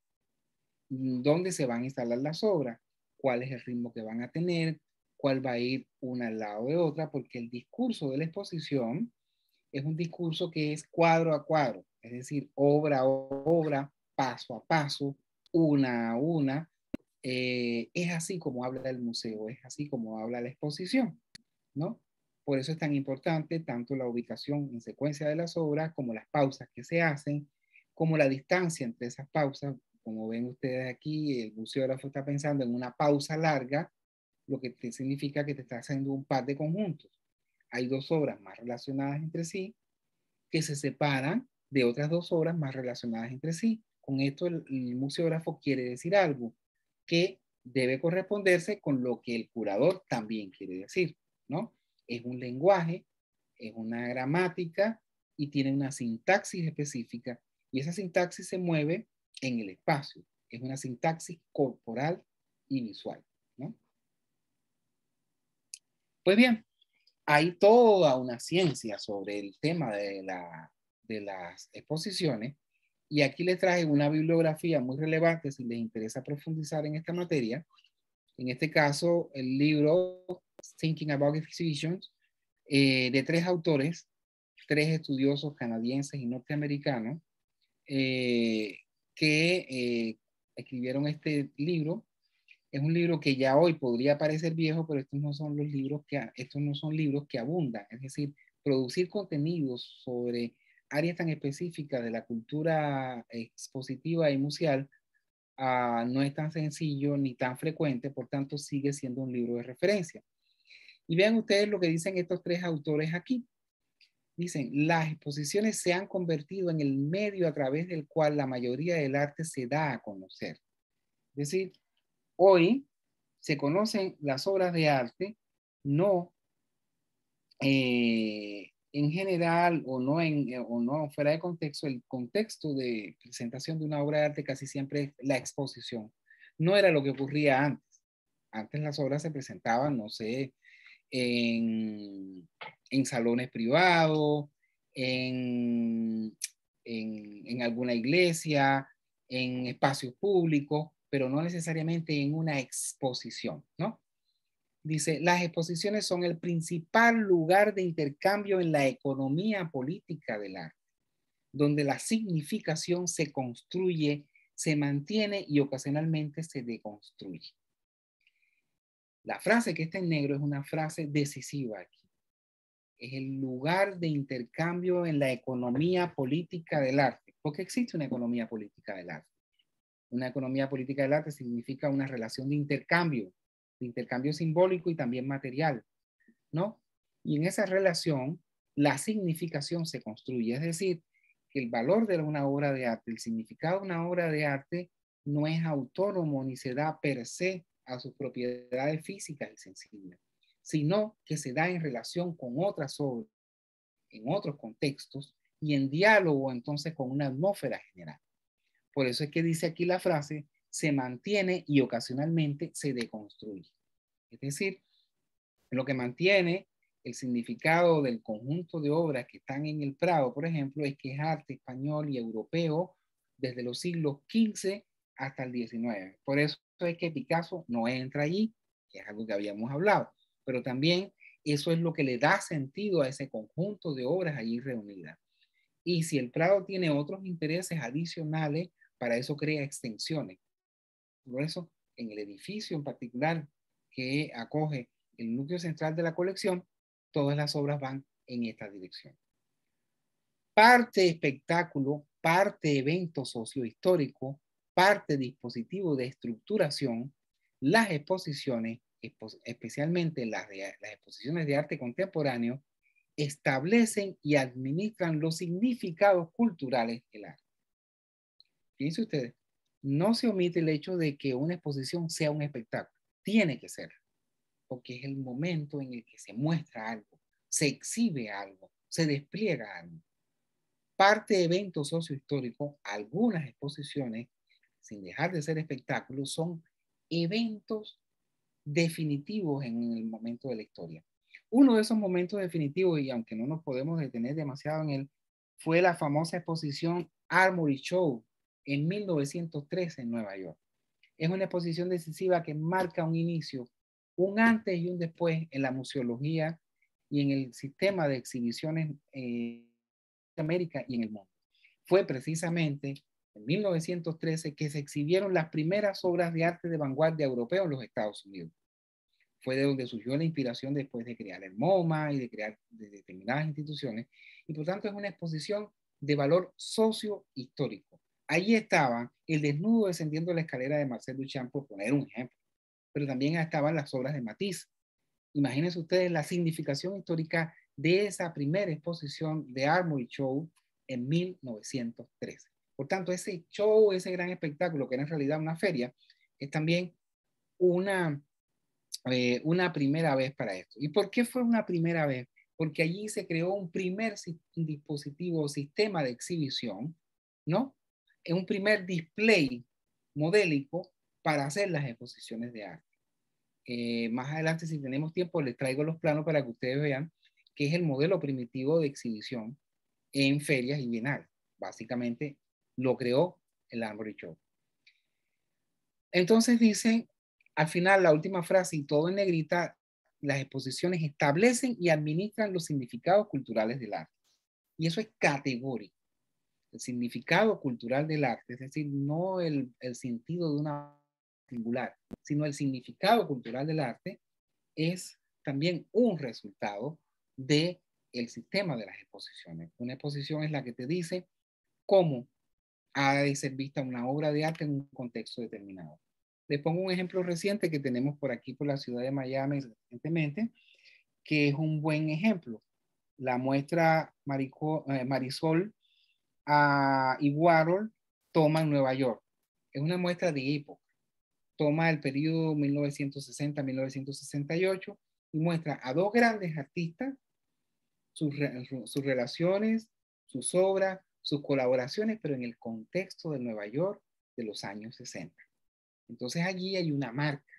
dónde se van a instalar las obras, cuál es el ritmo que van a tener, cuál va a ir una al lado de otra, porque el discurso de la exposición es un discurso que es cuadro a cuadro, es decir, obra a obra, paso a paso, una a una. Es así como habla el museo, es así como habla la exposición, ¿no? Por eso es tan importante tanto la ubicación en secuencia de las obras como las pausas que se hacen, como la distancia entre esas pausas. Como ven ustedes aquí, el museógrafo está pensando en una pausa larga, lo que te significa que te está haciendo un par de conjuntos. Hay dos obras más relacionadas entre sí que se separan de otras dos obras más relacionadas entre sí. Con esto el museógrafo quiere decir algo que debe corresponderse con lo que el curador también quiere decir, ¿no? Es un lenguaje, es una gramática y tiene una sintaxis específica, y esa sintaxis se mueve en el espacio. Es una sintaxis corporal y visual, ¿no? Pues bien, hay toda una ciencia sobre el tema de las exposiciones, y aquí les traje una bibliografía muy relevante si les interesa profundizar en esta materia. En este caso, el libro Thinking About Exhibitions, de tres autores, tres estudiosos canadienses y norteamericanos, que escribieron este libro. Es un libro que ya hoy podría parecer viejo, pero estos no son libros que abundan. Es decir, producir contenidos sobre áreas tan específicas de la cultura expositiva y museal no es tan sencillo ni tan frecuente, por tanto sigue siendo un libro de referencia. Y vean ustedes lo que dicen estos tres autores aquí. Dicen, las exposiciones se han convertido en el medio a través del cual la mayoría del arte se da a conocer. Es decir, hoy se conocen las obras de arte no en general o no fuera de contexto. El contexto de presentación de una obra de arte casi siempre es la exposición. No era lo que ocurría antes. Antes las obras se presentaban, no sé, en salones privados, en alguna iglesia, en espacios públicos, pero no necesariamente en una exposición, ¿no? Dice, las exposiciones son el principal lugar de intercambio en la economía política del arte, donde la significación se construye, se mantiene y ocasionalmente se deconstruye. La frase que está en negro es una frase decisiva aquí. Es el lugar de intercambio en la economía política del arte. ¿Por qué existe una economía política del arte? Una economía política del arte significa una relación de intercambio simbólico y también material, ¿no? Y en esa relación, la significación se construye. Es decir, que el valor de una obra de arte, el significado de una obra de arte, no es autónomo ni se da per se a sus propiedades físicas y sensibles, sino que se da en relación con otras obras, en otros contextos y en diálogo entonces con una atmósfera general. Por eso es que dice aquí la frase, se mantiene y ocasionalmente se deconstruye. Es decir, lo que mantiene el significado del conjunto de obras que están en el Prado, por ejemplo, es que es arte español y europeo desde los siglos XV hasta el XIX. Por eso es que Picasso no entra allí, que es algo que habíamos hablado, pero también eso es lo que le da sentido a ese conjunto de obras allí reunidas. Y si el Prado tiene otros intereses adicionales, para eso crea extensiones. Por eso, en el edificio en particular que acoge el núcleo central de la colección, todas las obras van en esta dirección. Parte espectáculo, parte evento sociohistórico, parte dispositivo de estructuración, las exposiciones, especialmente las exposiciones de arte contemporáneo, establecen y administran los significados culturales del arte. Fíjense ustedes, no se omite el hecho de que una exposición sea un espectáculo. Tiene que ser, porque es el momento en el que se muestra algo, se exhibe algo, se despliega algo. Parte de eventos sociohistóricos, algunas exposiciones, sin dejar de ser espectáculos, son eventos definitivos en el momento de la historia. Uno de esos momentos definitivos, y aunque no nos podemos detener demasiado en él, fue la famosa exposición Armory Show en 1913 en Nueva York. Es una exposición decisiva que marca un inicio, un antes y un después en la museología y en el sistema de exhibiciones en América y en el mundo. Fue precisamente en 1913 que se exhibieron las primeras obras de arte de vanguardia europeo en los Estados Unidos. Fue de donde surgió la inspiración después de crear el MoMA y de crear determinadas instituciones, y por tanto es una exposición de valor socio-histórico. Allí estaba el desnudo descendiendo la escalera de Marcel Duchamp, por poner un ejemplo, pero también estaban las obras de Matisse. Imagínense ustedes la significación histórica de esa primera exposición de Armory Show en 1913. Por tanto, ese show, ese gran espectáculo, que era en realidad una feria, es también una primera vez para esto. ¿Y por qué fue una primera vez? Porque allí se creó un primer dispositivo, sistema de exhibición, ¿no? Un primer display modélico para hacer las exposiciones de arte. Más adelante, si tenemos tiempo, les traigo los planos para que ustedes vean que es el modelo primitivo de exhibición en ferias y bienales. Básicamente lo creó el Armory Show. Entonces dicen, al final, la última frase, y todo en negrita, las exposiciones establecen y administran los significados culturales del arte. Y eso es categórico. El significado cultural del arte, es decir, no el sentido de una singular, sino el significado cultural del arte, es también un resultado del sistema de las exposiciones. Una exposición es la que te dice cómo ha de ser vista una obra de arte en un contexto determinado. Les pongo un ejemplo reciente que tenemos por aquí, por la ciudad de Miami recientemente, que es un buen ejemplo. La muestra Marisol y Warhol toma en Nueva York. Es una muestra de época. Toma el periodo 1960-1968 y muestra a dos grandes artistas, sus relaciones, sus obras, sus colaboraciones, pero en el contexto de Nueva York de los años 60. Entonces allí hay una marca,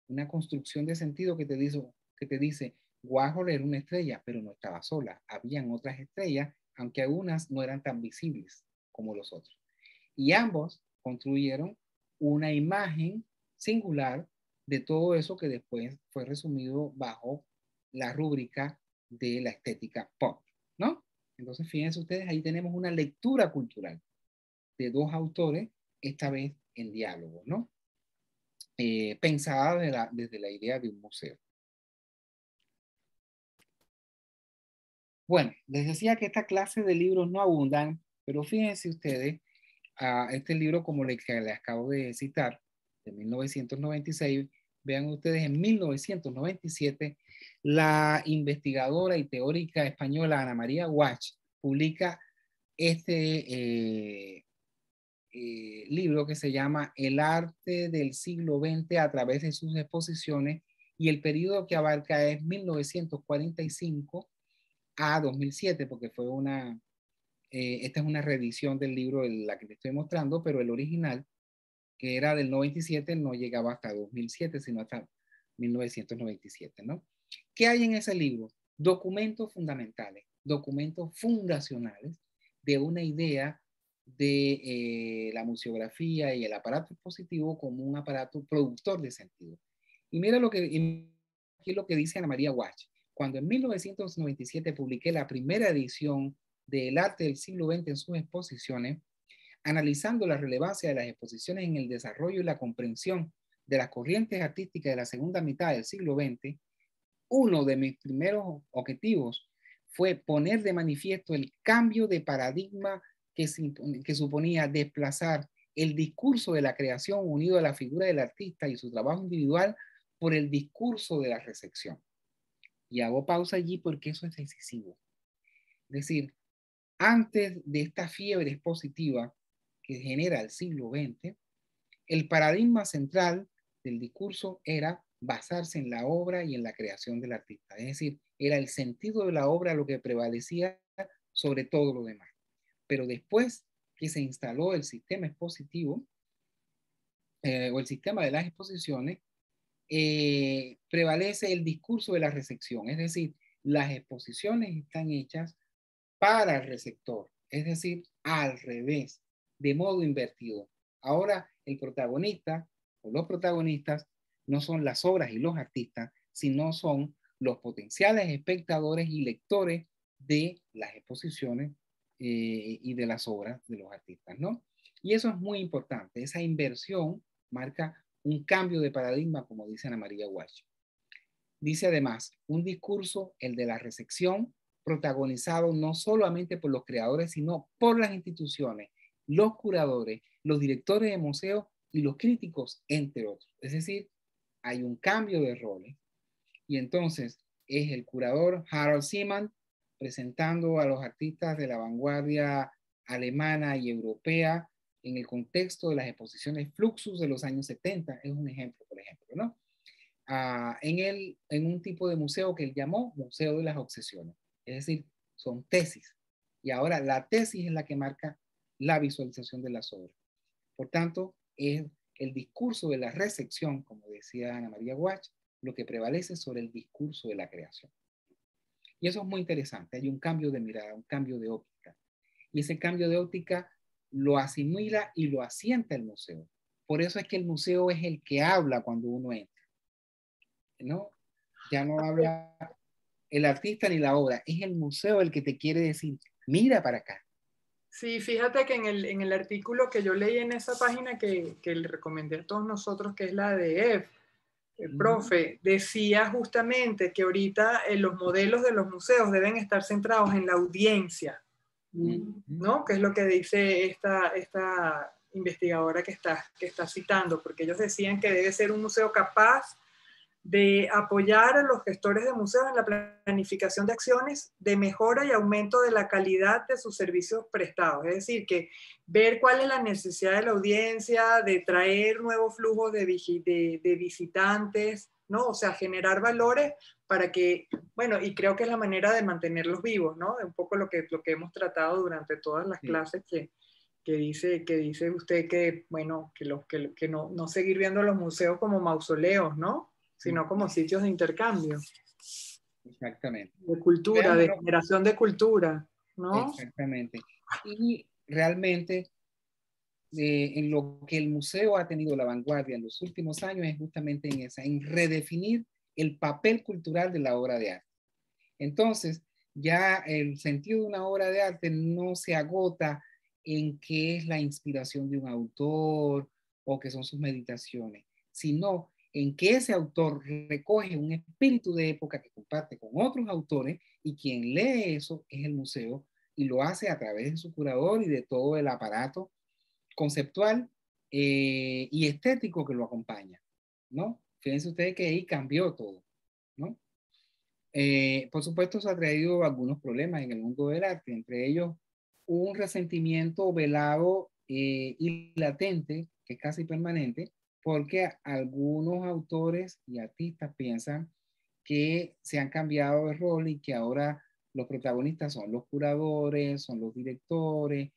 una construcción de sentido que te dice, Warhol era una estrella, pero no estaba sola. Habían otras estrellas, aunque algunas no eran tan visibles como los otros. Y ambos construyeron una imagen singular de todo eso que después fue resumido bajo la rúbrica de la estética pop, ¿no? Entonces, fíjense ustedes, ahí tenemos una lectura cultural de dos autores, esta vez en diálogo, ¿no? Pensada desde la idea de un museo. Bueno, les decía que esta clase de libros no abundan, pero fíjense ustedes, este libro como el que les acabo de citar, de 1996, vean ustedes, en 1997, la investigadora y teórica española Ana María Guach publica este libro que se llama El arte del siglo XX a través de sus exposiciones, y el periodo que abarca es 1945 a 2007, porque fue esta es una reedición del libro de la que te estoy mostrando, pero el original, que era del 97, no llegaba hasta 2007, sino hasta 1997, ¿no? ¿Qué hay en ese libro? Documentos fundamentales, documentos fundacionales de una idea de la museografía y el aparato expositivo como un aparato productor de sentido. Y mira aquí lo que dice Ana María Guach. Cuando en 1997 publiqué la primera edición del arte del siglo XX en sus exposiciones, analizando la relevancia de las exposiciones en el desarrollo y la comprensión de las corrientes artísticas de la segunda mitad del siglo XX, uno de mis primeros objetivos fue poner de manifiesto el cambio de paradigma que suponía desplazar el discurso de la creación unido a la figura del artista y su trabajo individual por el discurso de la recepción. Y hago pausa allí porque eso es decisivo. Es decir, antes de esta fiebre expositiva que genera el siglo XX, el paradigma central del discurso era basarse en la obra y en la creación del artista. Es decir, era el sentido de la obra lo que prevalecía sobre todo lo demás. Pero después que se instaló el sistema expositivo o el sistema de las exposiciones, prevalece el discurso de la recepción. Es decir, las exposiciones están hechas para el receptor, es decir, al revés, de modo invertido. Ahora el protagonista o los protagonistas no son las obras y los artistas, sino son los potenciales espectadores y lectores de las exposiciones y de las obras de los artistas, ¿no? Y eso es muy importante. Esa inversión marca un cambio de paradigma, como dice Ana María Walsh. Dice además, un discurso, el de la recepción, protagonizado no solamente por los creadores, sino por las instituciones, los curadores, los directores de museos y los críticos, entre otros. Es decir, hay un cambio de roles y entonces es el curador Harald Seemann presentando a los artistas de la vanguardia alemana y europea en el contexto de las exposiciones Fluxus de los años 70, es un ejemplo, por ejemplo, ¿no? En un tipo de museo que él llamó Museo de las Obsesiones, es decir, son tesis. Y ahora la tesis es la que marca la visualización de las obras. Por tanto, es el discurso de la recepción, como decía Ana María Walsh, lo que prevalece sobre el discurso de la creación. Y eso es muy interesante, hay un cambio de mirada, un cambio de óptica. Y ese cambio de óptica lo asimila y lo asienta el museo. Por eso es que el museo es el que habla cuando uno entra, ¿no? Ya no habla el artista ni la obra, es el museo el que te quiere decir, mira para acá. Sí, fíjate que en el artículo que yo leí en esa página que le recomendé a todos nosotros, que es la de Eve, el profe, decía justamente que ahorita los modelos de los museos deben estar centrados en la audiencia, ¿no? Que es lo que dice esta investigadora que está citando, porque ellos decían que debe ser un museo capaz de apoyar a los gestores de museos en la planificación de acciones de mejora y aumento de la calidad de sus servicios prestados. Es decir, que ver cuál es la necesidad de la audiencia, de traer nuevos flujos de visitantes, ¿no? O sea, generar valores para que, bueno, y creo que es la manera de mantenerlos vivos, ¿no? Un poco lo que hemos tratado durante todas las clases que dice usted que, bueno, que no seguir viendo los museos como mausoleos, ¿no? Sino como sitios de intercambio. Exactamente. De cultura, de generación de cultura, ¿no? Exactamente. Y realmente en lo que el museo ha tenido la vanguardia en los últimos años es justamente en redefinir el papel cultural de la obra de arte. Entonces, ya el sentido de una obra de arte no se agota en qué es la inspiración de un autor o qué son sus meditaciones, sino en que ese autor recoge un espíritu de época que comparte con otros autores y quien lee eso es el museo y lo hace a través de su curador y de todo el aparato conceptual y estético que lo acompaña, ¿no? Fíjense ustedes que ahí cambió todo, ¿no? Por supuesto, se ha traído algunos problemas en el mundo del arte, entre ellos un resentimiento velado y latente, que es casi permanente, porque algunos autores y artistas piensan que se han cambiado de rol y que ahora los protagonistas son los curadores, son los directores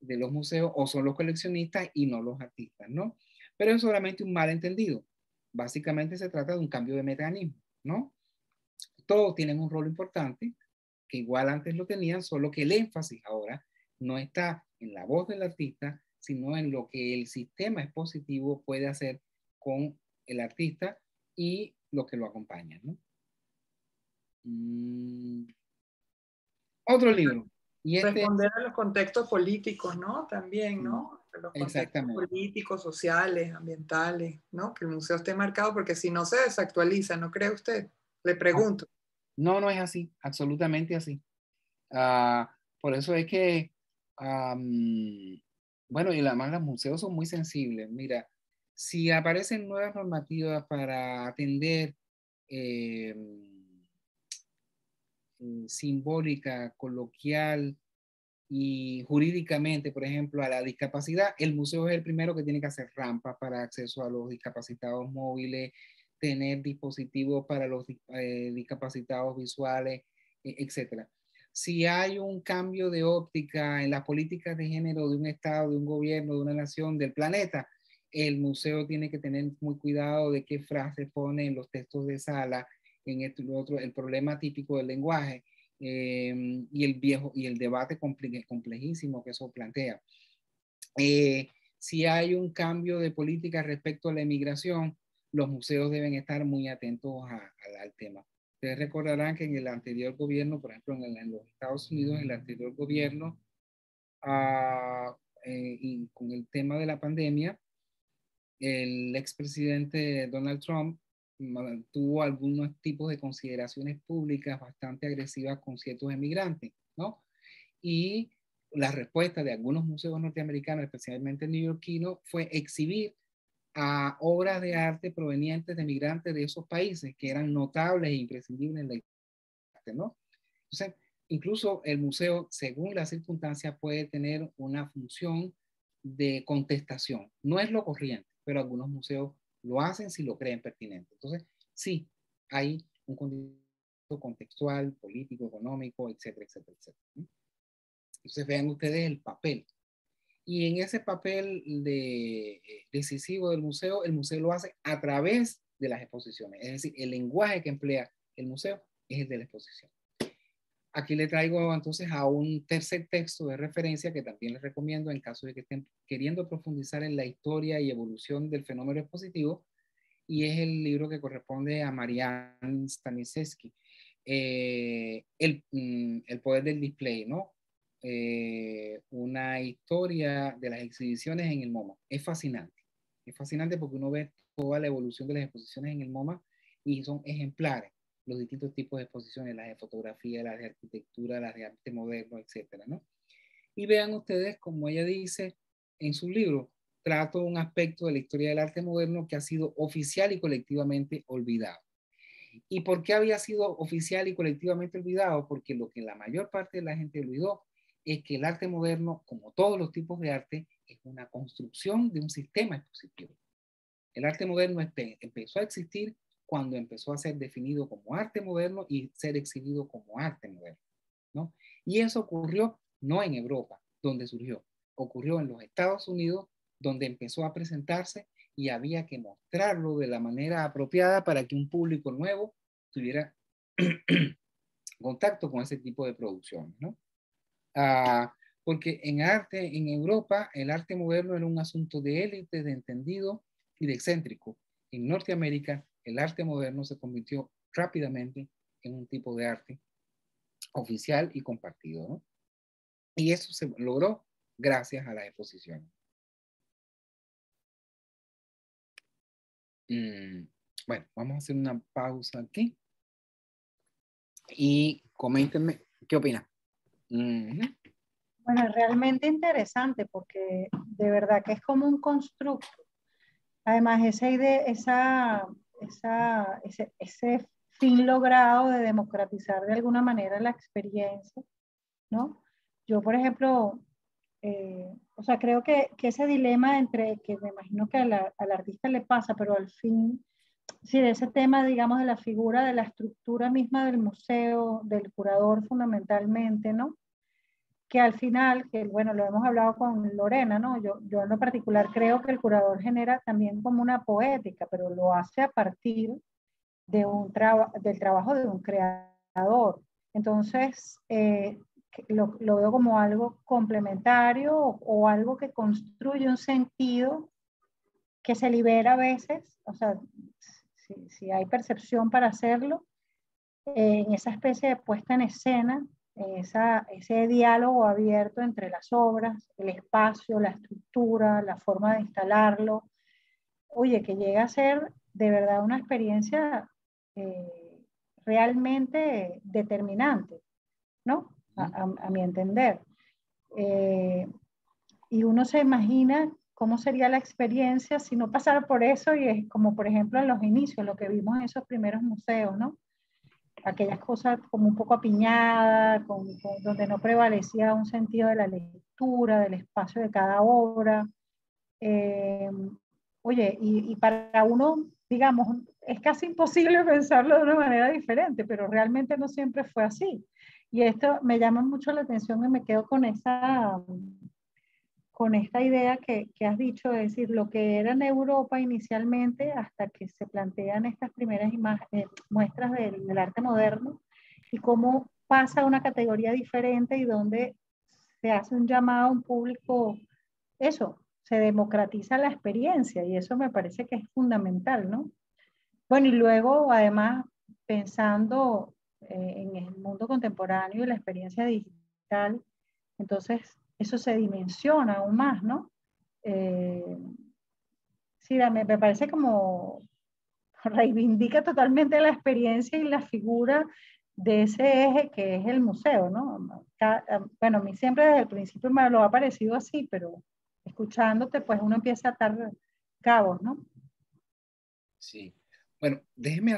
de los museos o son los coleccionistas y no los artistas, ¿no? Pero es solamente un malentendido. Básicamente se trata de un cambio de mecanismo, ¿no? Todos tienen un rol importante, que igual antes lo tenían, solo que el énfasis ahora no está en la voz del artista, sino en lo que el sistema expositivo puede hacer con el artista y los que lo acompañan, ¿no? Otro libro. Y responder a los contextos políticos, ¿no? También, ¿no? Los contextos políticos, sociales, ambientales, ¿no? Que el museo esté marcado, porque si no se desactualiza, ¿no cree usted? Le pregunto. No, no es así, absolutamente así. Por eso es que Bueno, y además los museos son muy sensibles. Mira, si aparecen nuevas normativas para atender eh, simbólica, coloquial y jurídicamente, por ejemplo, a la discapacidad, el museo es el primero que tiene que hacer rampas para acceso a los discapacitados móviles, tener dispositivos para los discapacitados visuales, etc. Si hay un cambio de óptica en las políticas de género de un estado, de un gobierno, de una nación, del planeta, el museo tiene que tener muy cuidado de qué frases pone en los textos de sala, en esto y lo otro, el problema típico del lenguaje y el debate complejísimo que eso plantea. Si hay un cambio de política respecto a la emigración, los museos deben estar muy atentos al tema. Ustedes recordarán que en el anterior gobierno, por ejemplo, en los Estados Unidos, en el anterior gobierno, y con el tema de la pandemia, el expresidente Donald Trump tuvo algunos tipos de consideraciones públicas bastante agresivas con ciertos emigrantes, ¿no? Y la respuesta de algunos museos norteamericanos, especialmente el neoyorquino, fue exhibir a obras de arte provenientes de migrantes de esos países que eran notables e imprescindibles en la arte, ¿no? Entonces, incluso el museo, según las circunstancias, puede tener una función de contestación. No es lo corriente, pero algunos museos lo hacen si lo creen pertinente. Entonces, sí, hay un contexto contextual, político, económico, etcétera, etcétera, etcétera. Entonces, vean ustedes el papel. Y en ese papel decisivo del museo, el museo lo hace a través de las exposiciones. Es decir, el lenguaje que emplea el museo es el de la exposición. Aquí le traigo entonces a un tercer texto de referencia que también les recomiendo en caso de que estén queriendo profundizar en la historia y evolución del fenómeno expositivo, y es el libro que corresponde a Marianne Staniszewski, el poder del display, ¿no? Una historia de las exhibiciones en el MoMA. Es fascinante porque uno ve toda la evolución de las exposiciones en el MoMA y son ejemplares los distintos tipos de exposiciones, las de fotografía, las de arquitectura, las de arte moderno, etcétera, ¿no? Y vean ustedes, como ella dice en su libro, trato un aspecto de la historia del arte moderno que ha sido oficial y colectivamente olvidado. ¿Y por qué había sido oficial y colectivamente olvidado? Porque lo que la mayor parte de la gente olvidó es que el arte moderno, como todos los tipos de arte, es una construcción de un sistema expositivo. El arte moderno empezó a existir cuando empezó a ser definido como arte moderno y ser exhibido como arte moderno, ¿no? Y eso ocurrió no en Europa, donde surgió, ocurrió en los Estados Unidos, donde empezó a presentarse y había que mostrarlo de la manera apropiada para que un público nuevo tuviera contacto con ese tipo de producciones, ¿no? Porque en Europa, el arte moderno era un asunto de élite, de entendido y de excéntrico. En Norteamérica, el arte moderno se convirtió rápidamente en un tipo de arte oficial y compartido, ¿no? Y eso se logró gracias a las exposiciones. Bueno, vamos a hacer una pausa aquí y coméntenme qué opinan. Bueno, es realmente interesante porque de verdad que es como un constructo. Además, esa idea, ese fin logrado de democratizar de alguna manera la experiencia, ¿no? Yo, por ejemplo, o sea, creo que ese dilema entre, que me imagino que al artista le pasa, pero al fin, sí, de ese tema, digamos, de la figura, de la estructura misma del museo, del curador fundamentalmente, ¿no? Que al final, que bueno, lo hemos hablado con Lorena, ¿no? Yo en lo particular creo que el curador genera también como una poética, pero lo hace a partir de del trabajo de un creador. Entonces, lo veo como algo complementario o algo que construye un sentido que se libera a veces, o sea, si hay percepción para hacerlo, en esa especie de puesta en escena, ese diálogo abierto entre las obras, el espacio, la estructura, la forma de instalarlo, oye, que llega a ser de verdad una experiencia realmente determinante, ¿no? A mi entender. y uno se imagina cómo sería la experiencia si no pasara por eso, y es como por ejemplo en los inicios, lo que vimos en esos primeros museos, ¿no? Aquellas cosas como un poco apiñadas, donde no prevalecía un sentido de la lectura, del espacio de cada obra. Oye, y para uno, digamos, es casi imposible pensarlo de una manera diferente, pero realmente no siempre fue así. Y esto me llama mucho la atención y me quedo con esta idea que has dicho, es decir, lo que era en Europa inicialmente hasta que se plantean estas primeras muestras del arte moderno y cómo pasa a una categoría diferente y donde se hace un llamado a un público, eso, se democratiza la experiencia y eso me parece que es fundamental, ¿no? Bueno, y luego además pensando en el mundo contemporáneo y la experiencia digital, entonces eso se dimensiona aún más, ¿no? Eh, sí, me parece como reivindica totalmente la experiencia y la figura de ese eje que es el museo, ¿no? Bueno, a mí siempre desde el principio me lo ha parecido así, pero escuchándote, pues uno empieza a atar cabos, ¿no? Sí. Bueno, déjeme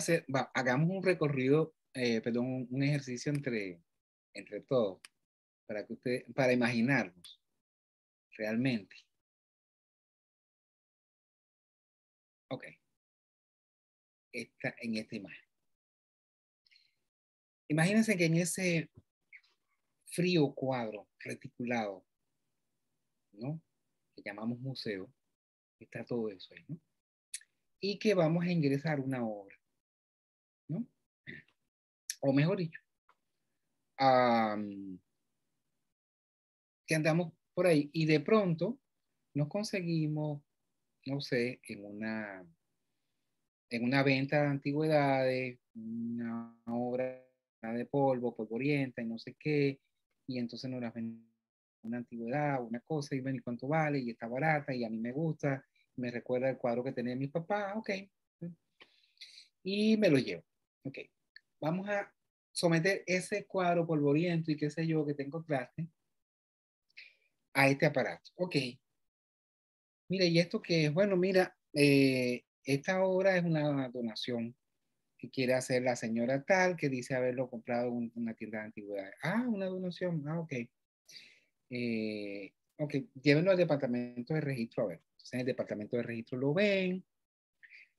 hagamos un recorrido, perdón, un ejercicio entre todos, para imaginarnos realmente. Ok, en esta imagen. Imagínense que en ese frío cuadro reticulado, ¿no? Que llamamos museo, está todo eso ahí, ¿no? Y que vamos a ingresar una obra, ¿no? O mejor dicho, que andamos por ahí y de pronto nos conseguimos, no sé, en una venta de antigüedades, una obra de polvo, polvorienta y no sé qué, y entonces nos la venden una antigüedad, una cosa, y ven, ¿y cuánto vale? Y está barata, y a mí me gusta, me recuerda el cuadro que tenía mi papá, ok, y me lo llevo, ok. Vamos a someter ese cuadro polvoriento y qué sé yo que tengo clase a este aparato, ok. Mira, ¿y esto qué es? Bueno, mira, esta obra es una donación que quiere hacer la señora tal que dice haberlo comprado en una tienda de antigüedades. Ah, una donación. Ah, ok. Ok, llévenlo al departamento de registro a ver. Entonces en el departamento de registro lo ven,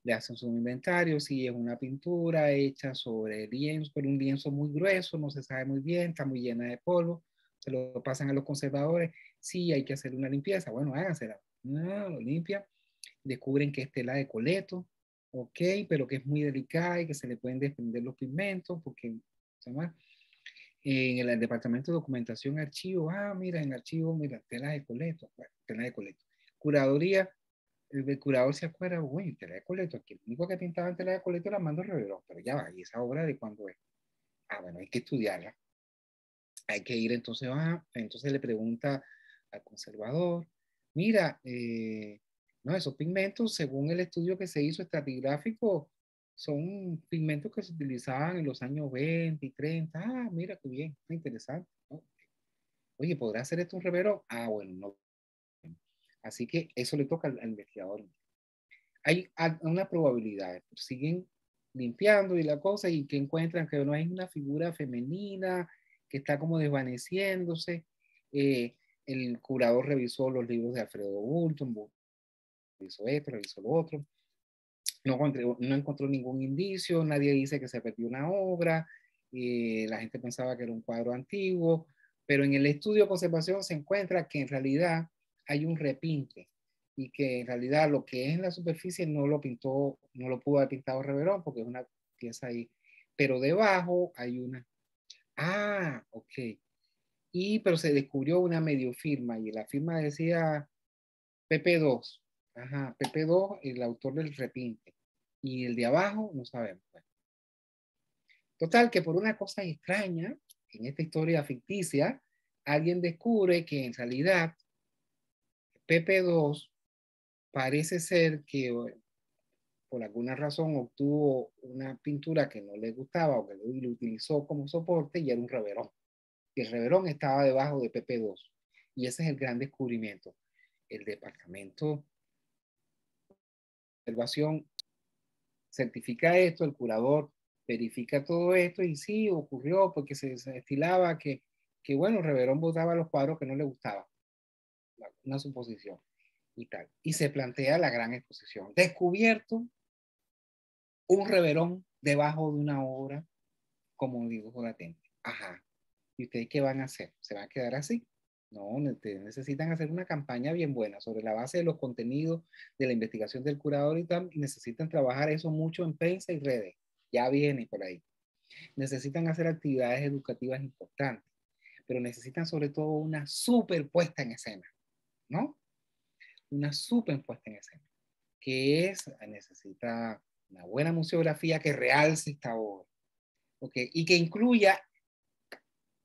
le hacen su inventario, si es una pintura hecha sobre lienzo, pero un lienzo muy grueso, no se sabe muy bien, está muy llena de polvo, se lo pasan a los conservadores, sí, hay que hacer una limpieza, bueno, hágansela. No, lo limpia, descubren que es tela de coleto, ok, pero que es muy delicada y que se le pueden desprender los pigmentos, porque, ¿se llama? En el departamento de documentación, archivo, mira, en archivo, mira, tela de coleto, bueno, tela de coleto. Curaduría, el curador se acuerda, uy, tela de coleto, aquí el único que pintaba en tela de coleto era Armando Reverón, pero ya va, ¿y esa obra de cuándo es? Bueno, hay que estudiarla. Hay que ir entonces, entonces le pregunta al conservador, mira, no, esos pigmentos, según el estudio que se hizo estratigráfico, son pigmentos que se utilizaban en los años 20 y 30. Mira qué bien, qué interesante, ¿no? Oye, ¿podrá hacer esto un revero? Bueno, no. Así que eso le toca al investigador. Hay una probabilidad, siguen limpiando y la cosa y que encuentran que no hay una figura femenina que está como desvaneciéndose. El curador revisó los libros de Alfredo Bulton, revisó esto, revisó lo otro. No encontró ningún indicio, nadie dice que se perdió una obra, la gente pensaba que era un cuadro antiguo, pero en el estudio de conservación se encuentra que en realidad hay un repinte y que en realidad lo que es en la superficie no lo pintó, no lo pudo haber pintado Reverón porque es una pieza ahí, pero debajo hay una. Ok. Pero se descubrió una medio firma y la firma decía PP2. Ajá, PP2, el autor del repinte. Y el de abajo, no sabemos. Bueno, total, que por una cosa extraña, en esta historia ficticia, alguien descubre que en realidad PP2 parece ser que por alguna razón obtuvo una pintura que no le gustaba o que lo utilizó como soporte y era un reverón. Y el reverón estaba debajo de PP2. Y ese es el gran descubrimiento. el departamento de observación certifica esto, el curador verifica todo esto y sí, ocurrió porque se estilaba que bueno, Reverón votaba los cuadros que no le gustaban. Una suposición y tal. Y se plantea la gran exposición. Descubierto un Reverón debajo de una obra como dibujo latente. Ajá. ¿Y ustedes qué van a hacer? ¿Se van a quedar así? No, ustedes necesitan hacer una campaña bien buena sobre la base de los contenidos de la investigación del curador y tal, y necesitan trabajar eso mucho en prensa y redes. Ya viene por ahí. Necesitan hacer actividades educativas importantes, pero necesitan sobre todo una super puesta en escena, ¿no? Una super puesta en escena, que es, necesita una buena museografía que realce esta obra, ¿ok? Y que incluya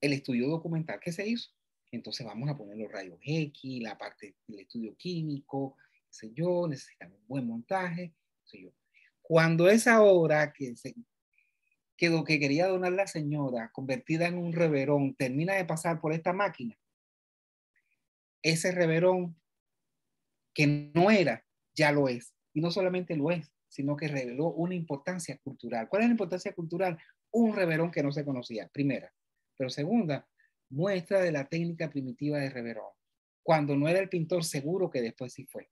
el estudio documental que se hizo. Entonces vamos a poner los rayos X, la parte del estudio químico, qué sé yo, necesitamos un buen montaje, qué sé yo. Cuando esa obra que lo que quería donar la señora, convertida en un reverón, termina de pasar por esta máquina, ese reverón que no era, ya lo es. Y no solamente lo es, sino que reveló una importancia cultural. ¿Cuál es la importancia cultural? Un reverón que no se conocía, primera. Pero segunda, muestra de la técnica primitiva de Reverón. Cuando no era el pintor, seguro que después sí fue.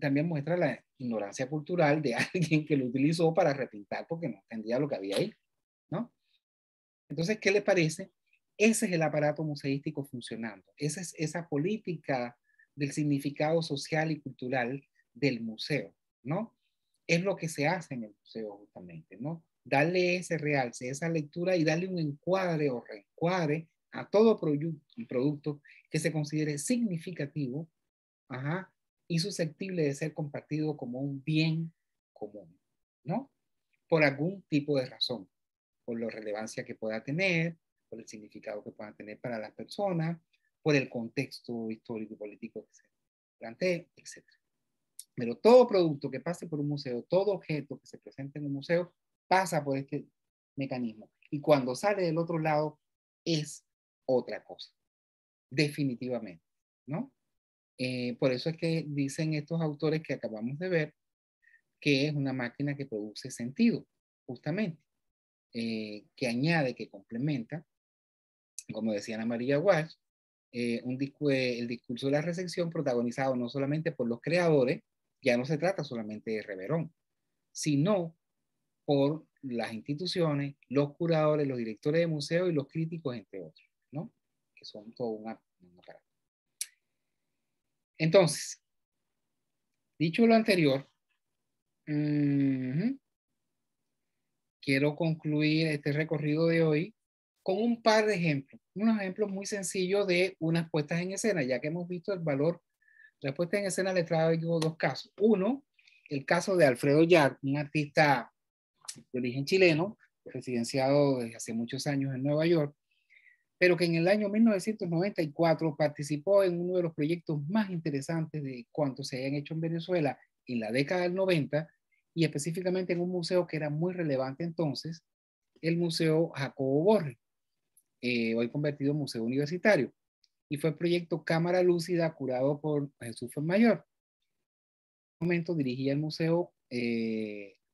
También muestra la ignorancia cultural de alguien que lo utilizó para repintar porque no entendía lo que había ahí, ¿no? Entonces, ¿qué le parece? Ese es el aparato museístico funcionando. Esa es esa política del significado social y cultural del museo, ¿no? Es lo que se hace en el museo justamente, ¿no? Darle ese realce, esa lectura y darle un encuadre o reencuadre a todo producto que se considere significativo, ajá, y susceptible de ser compartido como un bien común, ¿no? Por algún tipo de razón, por la relevancia que pueda tener, por el significado que pueda tener para las personas, por el contexto histórico y político que se plantee, etc. Pero todo producto que pase por un museo, todo objeto que se presente en un museo, pasa por este mecanismo. Y cuando sale del otro lado, es otra cosa, definitivamente, ¿no? Por eso es que dicen estos autores que acabamos de ver que es una máquina que produce sentido, justamente, que añade, que complementa, como decía Ana María Walsh, el discurso de la recepción protagonizado no solamente por los creadores, ya no se trata solamente de Reverón, sino por las instituciones, los curadores, los directores de museo y los críticos, entre otros, ¿no? Que son todo un aparato. Entonces, dicho lo anterior, quiero concluir este recorrido de hoy con un par de ejemplos, unos ejemplos muy sencillos de unas puestas en escena, ya que hemos visto el valor de la puesta en escena. Le traigo dos casos. Uno, el caso de Alfredo Yar, un artista de origen chileno, residenciado desde hace muchos años en Nueva York, pero que en el año 1994 participó en uno de los proyectos más interesantes de cuantos se hayan hecho en Venezuela en la década del 90, y específicamente en un museo que era muy relevante entonces, el Museo Jacobo Borges, hoy convertido en museo universitario. Y fue el proyecto Cámara Lúcida, curado por Jesús Fuenmayor. En ese momento dirigía el museo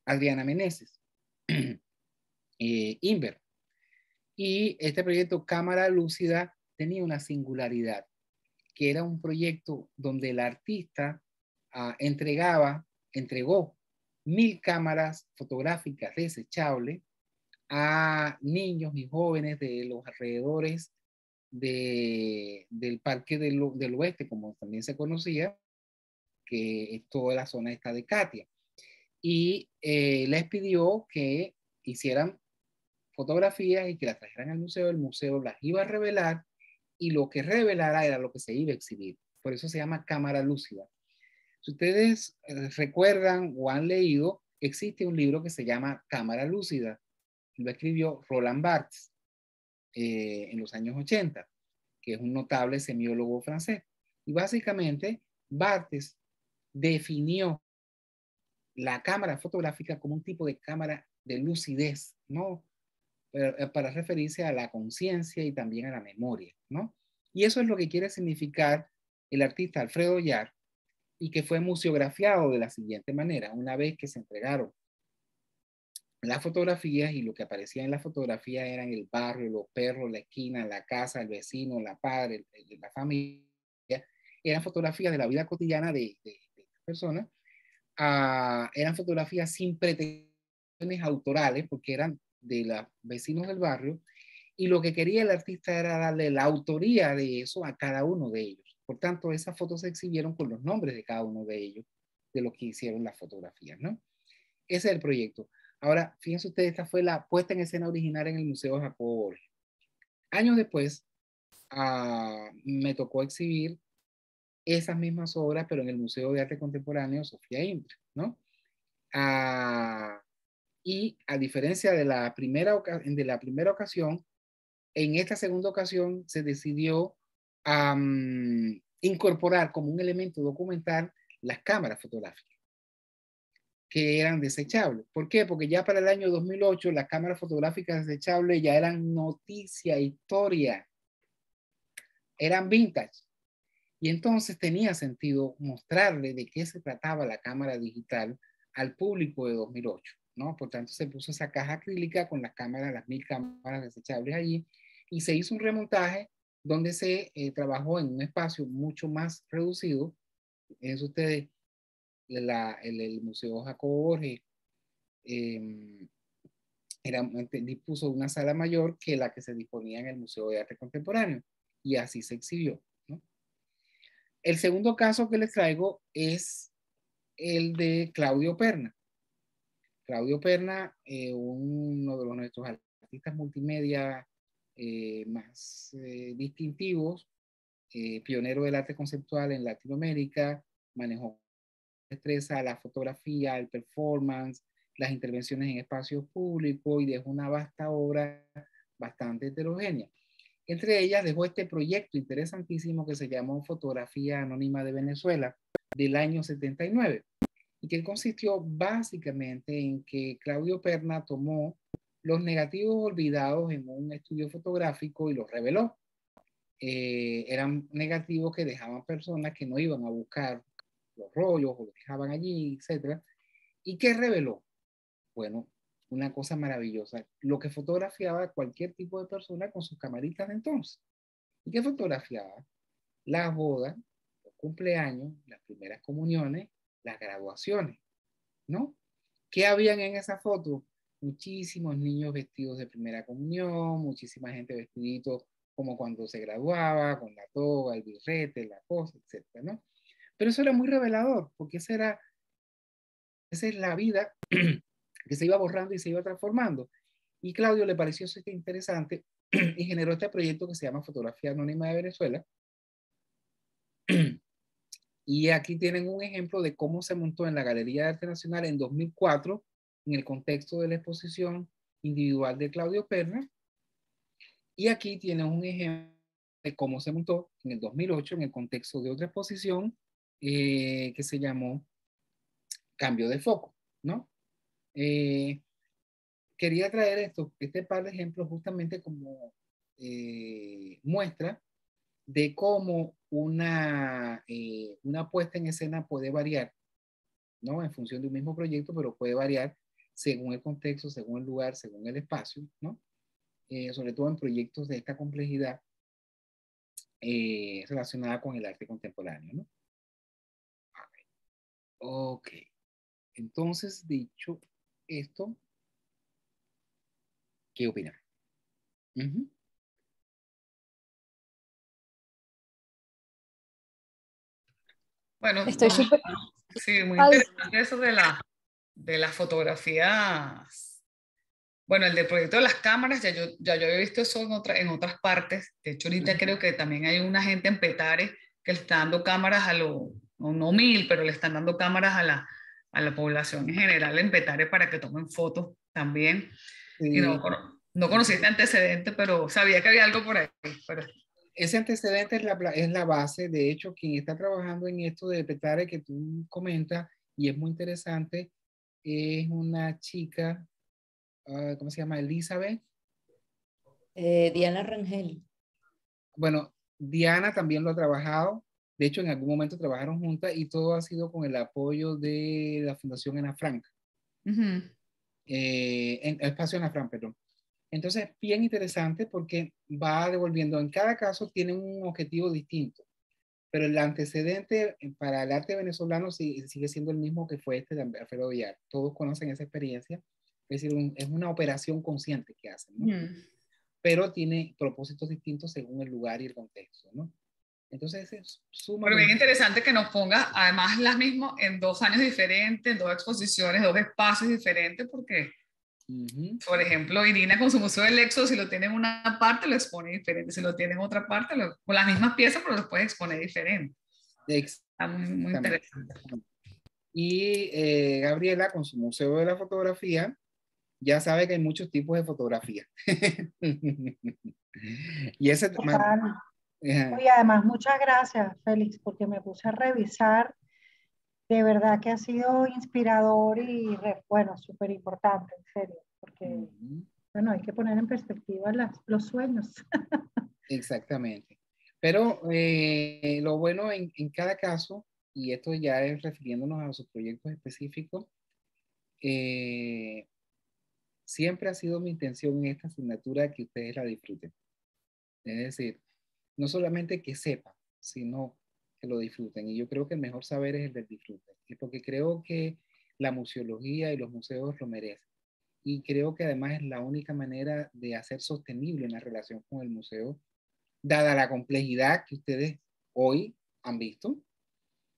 Adriana Meneses, Inver. Y este proyecto Cámara Lúcida tenía una singularidad, que era un proyecto donde el artista entregó 1000 cámaras fotográficas desechables a niños y jóvenes de los alrededores del Parque del Oeste, como también se conocía, que es toda la zona esta de Katia. Y les pidió que hicieran fotografías y que las trajeran al museo. El museo las iba a revelar y lo que revelara era lo que se iba a exhibir. Por eso se llama cámara lúcida. Si ustedes recuerdan o han leído, existe un libro que se llama Cámara Lúcida. Lo escribió Roland Barthes en los años 80, que es un notable semiólogo francés. Y básicamente Barthes definió la cámara fotográfica como un tipo de cámara de lucidez, ¿no? Para referirse a la conciencia y también a la memoria, ¿no? Y eso es lo que quiere significar el artista Alfredo Yar, y que fue museografiado de la siguiente manera. Una vez que se entregaron las fotografías, y lo que aparecía en la fotografía eran el barrio, los perros, la esquina, la casa, el vecino, la padre, la familia, eran fotografías de la vida cotidiana de estas personas. Eran fotografías sin pretensiones autorales, porque eran de los vecinos del barrio, y lo que quería el artista era darle la autoría de eso a cada uno de ellos. Por tanto, esas fotos se exhibieron con los nombres de cada uno de ellos, de los que hicieron las fotografías, ¿no? Ese es el proyecto. Ahora, fíjense ustedes, esta fue la puesta en escena original en el Museo Jacobo Borges. Años después, me tocó exhibir esas mismas obras, pero en el Museo de Arte Contemporáneo Sofía Intra, ¿no? Y a diferencia de la primera ocasión, en esta segunda ocasión se decidió incorporar como un elemento documental las cámaras fotográficas, que eran desechables. ¿Por qué? Porque ya para el año 2008 las cámaras fotográficas desechables ya eran noticia, historia, eran vintage. Y entonces tenía sentido mostrarle de qué se trataba la cámara digital al público de 2008, ¿no? Por tanto, se puso esa caja acrílica con las cámaras, las 1000 cámaras desechables allí, y se hizo un remontaje donde se trabajó en un espacio mucho más reducido. Es ustedes, el Museo Jacobo Borges dispuso una sala mayor que la que se disponía en el Museo de Arte Contemporáneo, y así se exhibió, ¿no? El segundo caso que les traigo es el de Claudio Perna. Claudio Perna, uno de nuestros artistas multimedia más distintivos, pionero del arte conceptual en Latinoamérica, manejó destreza la fotografía, el performance, las intervenciones en espacios públicos, y dejó una vasta obra bastante heterogénea. Entre ellas dejó este proyecto interesantísimo que se llamó Fotografía Anónima de Venezuela, del año 79, y que consistió básicamente en que Claudio Perna tomó los negativos olvidados en un estudio fotográfico y los reveló. Eran negativos que dejaban personas que no iban a buscar los rollos o los dejaban allí, etc. ¿Y qué reveló? Bueno, una cosa maravillosa, lo que fotografiaba cualquier tipo de persona con sus camaritas de entonces. ¿Y qué fotografiaba? Las bodas, los cumpleaños, las primeras comuniones, las graduaciones, ¿no? ¿Qué habían en esa foto? Muchísimos niños vestidos de primera comunión, muchísima gente vestidito como cuando se graduaba, con la toga, el birrete, la cosa, etcétera, ¿no? Pero eso era muy revelador, porque esa es la vida que se iba borrando y se iba transformando. Y Claudio le pareció eso interesante y generó este proyecto que se llama Fotografía Anónima de Venezuela. Y aquí tienen un ejemplo de cómo se montó en la Galería de Arte Nacional en 2004, en el contexto de la exposición individual de Claudio Perna. Y aquí tienen un ejemplo de cómo se montó en el 2008 en el contexto de otra exposición que se llamó Cambio de Foco, ¿no? Quería traer este par de ejemplos justamente como muestra de cómo una puesta en escena puede variar, ¿no? En función de un mismo proyecto, pero puede variar según el contexto, según el lugar, según el espacio, ¿no? Sobre todo en proyectos de esta complejidad relacionada con el arte contemporáneo, ¿no? Ok. Entonces, dicho esto, ¿qué opinan? Bueno, Estoy súper... sí, muy interesante eso de las fotografías. Bueno, el del proyecto de las cámaras, ya yo había visto eso en otras partes. De hecho, ahorita creo que también hay una gente en Petare que le está dando cámaras no 1000, pero le están dando cámaras a la población en general en Petare para que tomen fotos también. Sí. Y no conocí este antecedente, pero sabía que había algo por ahí. Pero... Ese antecedente es la base. De hecho, quien está trabajando en esto de Petare que tú comentas, y es muy interesante, es una chica, ¿cómo se llama? Elizabeth. Diana Rangel. Bueno, Diana también lo ha trabajado. De hecho, en algún momento trabajaron juntas y todo ha sido con el apoyo de la Fundación Ana Frank. En Espacio Ana Frank, perdón. Entonces, bien interesante porque va devolviendo, en cada caso tiene un objetivo distinto, pero el antecedente para el arte venezolano sigue siendo el mismo que fue este de Alfredo Villar. Todos conocen esa experiencia, es decir, es una operación consciente que hacen, ¿no? Pero tiene propósitos distintos según el lugar y el contexto, ¿no? Entonces es sumamente... Pero bien interesante que nos ponga además las mismas en 2 años diferentes, en 2 exposiciones, 2 espacios diferentes, porque, por ejemplo, Irina con su Museo del Éxodo, si lo tiene en una parte, lo expone diferente, si lo tiene en otra parte, con las mismas piezas, pero lo puedes exponer diferente. Está muy interesante. Y Gabriela con su Museo de la Fotografía, ya sabe que hay muchos tipos de fotografía. Y ese... Y además, muchas gracias, Félix, porque me puse a revisar. De verdad que ha sido inspirador y, bueno, súper importante, en serio, porque, bueno, hay que poner en perspectiva los sueños. Exactamente. Pero lo bueno en cada caso, y esto ya es refiriéndonos a sus proyectos específicos, siempre ha sido mi intención en esta asignatura que ustedes la disfruten. Es decir, no solamente que sepan, sino que lo disfruten. Y yo creo que el mejor saber es el del disfrute. Y porque creo que la museología y los museos lo merecen. Y creo que además es la única manera de hacer sostenible una relación con el museo, dada la complejidad que ustedes hoy han visto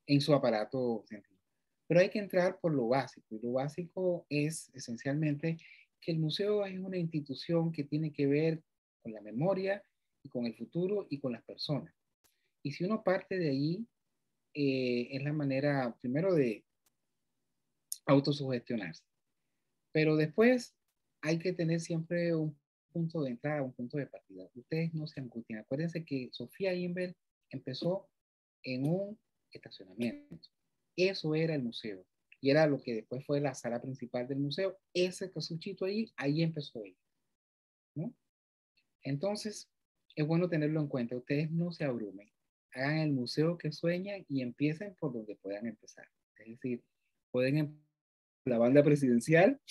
en su aparato científico. Pero hay que entrar por lo básico. Y lo básico es esencialmente que el museo es una institución que tiene que ver con la memoria y con el futuro y con las personas. Y si uno parte de ahí, es la manera primero de autosugestionarse. Pero después hay que tener siempre un punto de entrada, un punto de partida. Ustedes no se angustien. Acuérdense que Sofía Inver empezó en un estacionamiento. Eso era el museo. Y era lo que después fue la sala principal del museo. Ese casuchito ahí empezó ella, ¿no? Entonces, es bueno tenerlo en cuenta. Ustedes no se abrumen. Hagan el museo que sueñan y empiecen por donde puedan empezar. Es decir, pueden la banda presidencial,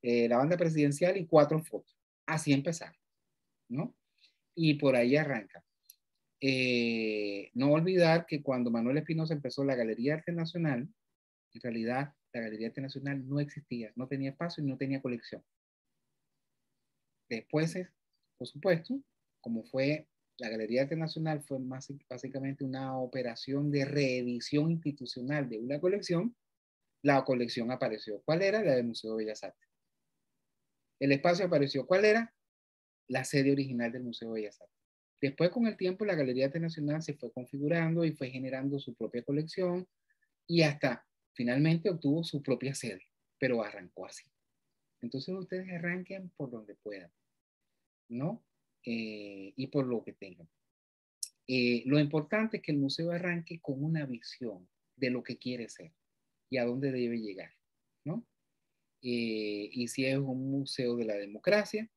la banda presidencial y 4 fotos. Así empezar, ¿no? Y por ahí arranca. No olvidar que cuando Manuel Espinosa empezó la Galería Arte Nacional, en realidad la Galería Arte Nacional no existía, no tenía espacio y no tenía colección. Después, por supuesto, como fue la Galería Arte Nacional, fue básicamente una operación de reedición institucional de una colección. La colección apareció. ¿Cuál era? La del Museo de Bellas Artes. El espacio apareció. ¿Cuál era? La sede original del Museo de Bellas Artes. Después, con el tiempo, la Galería Arte Nacional se fue configurando y fue generando su propia colección y hasta finalmente obtuvo su propia sede, pero arrancó así. Entonces ustedes arranquen por donde puedan, ¿no? Y por lo que tengan. Lo importante es que el museo arranque con una visión de lo que quiere ser y a dónde debe llegar, ¿no? Y si es un museo de la democracia,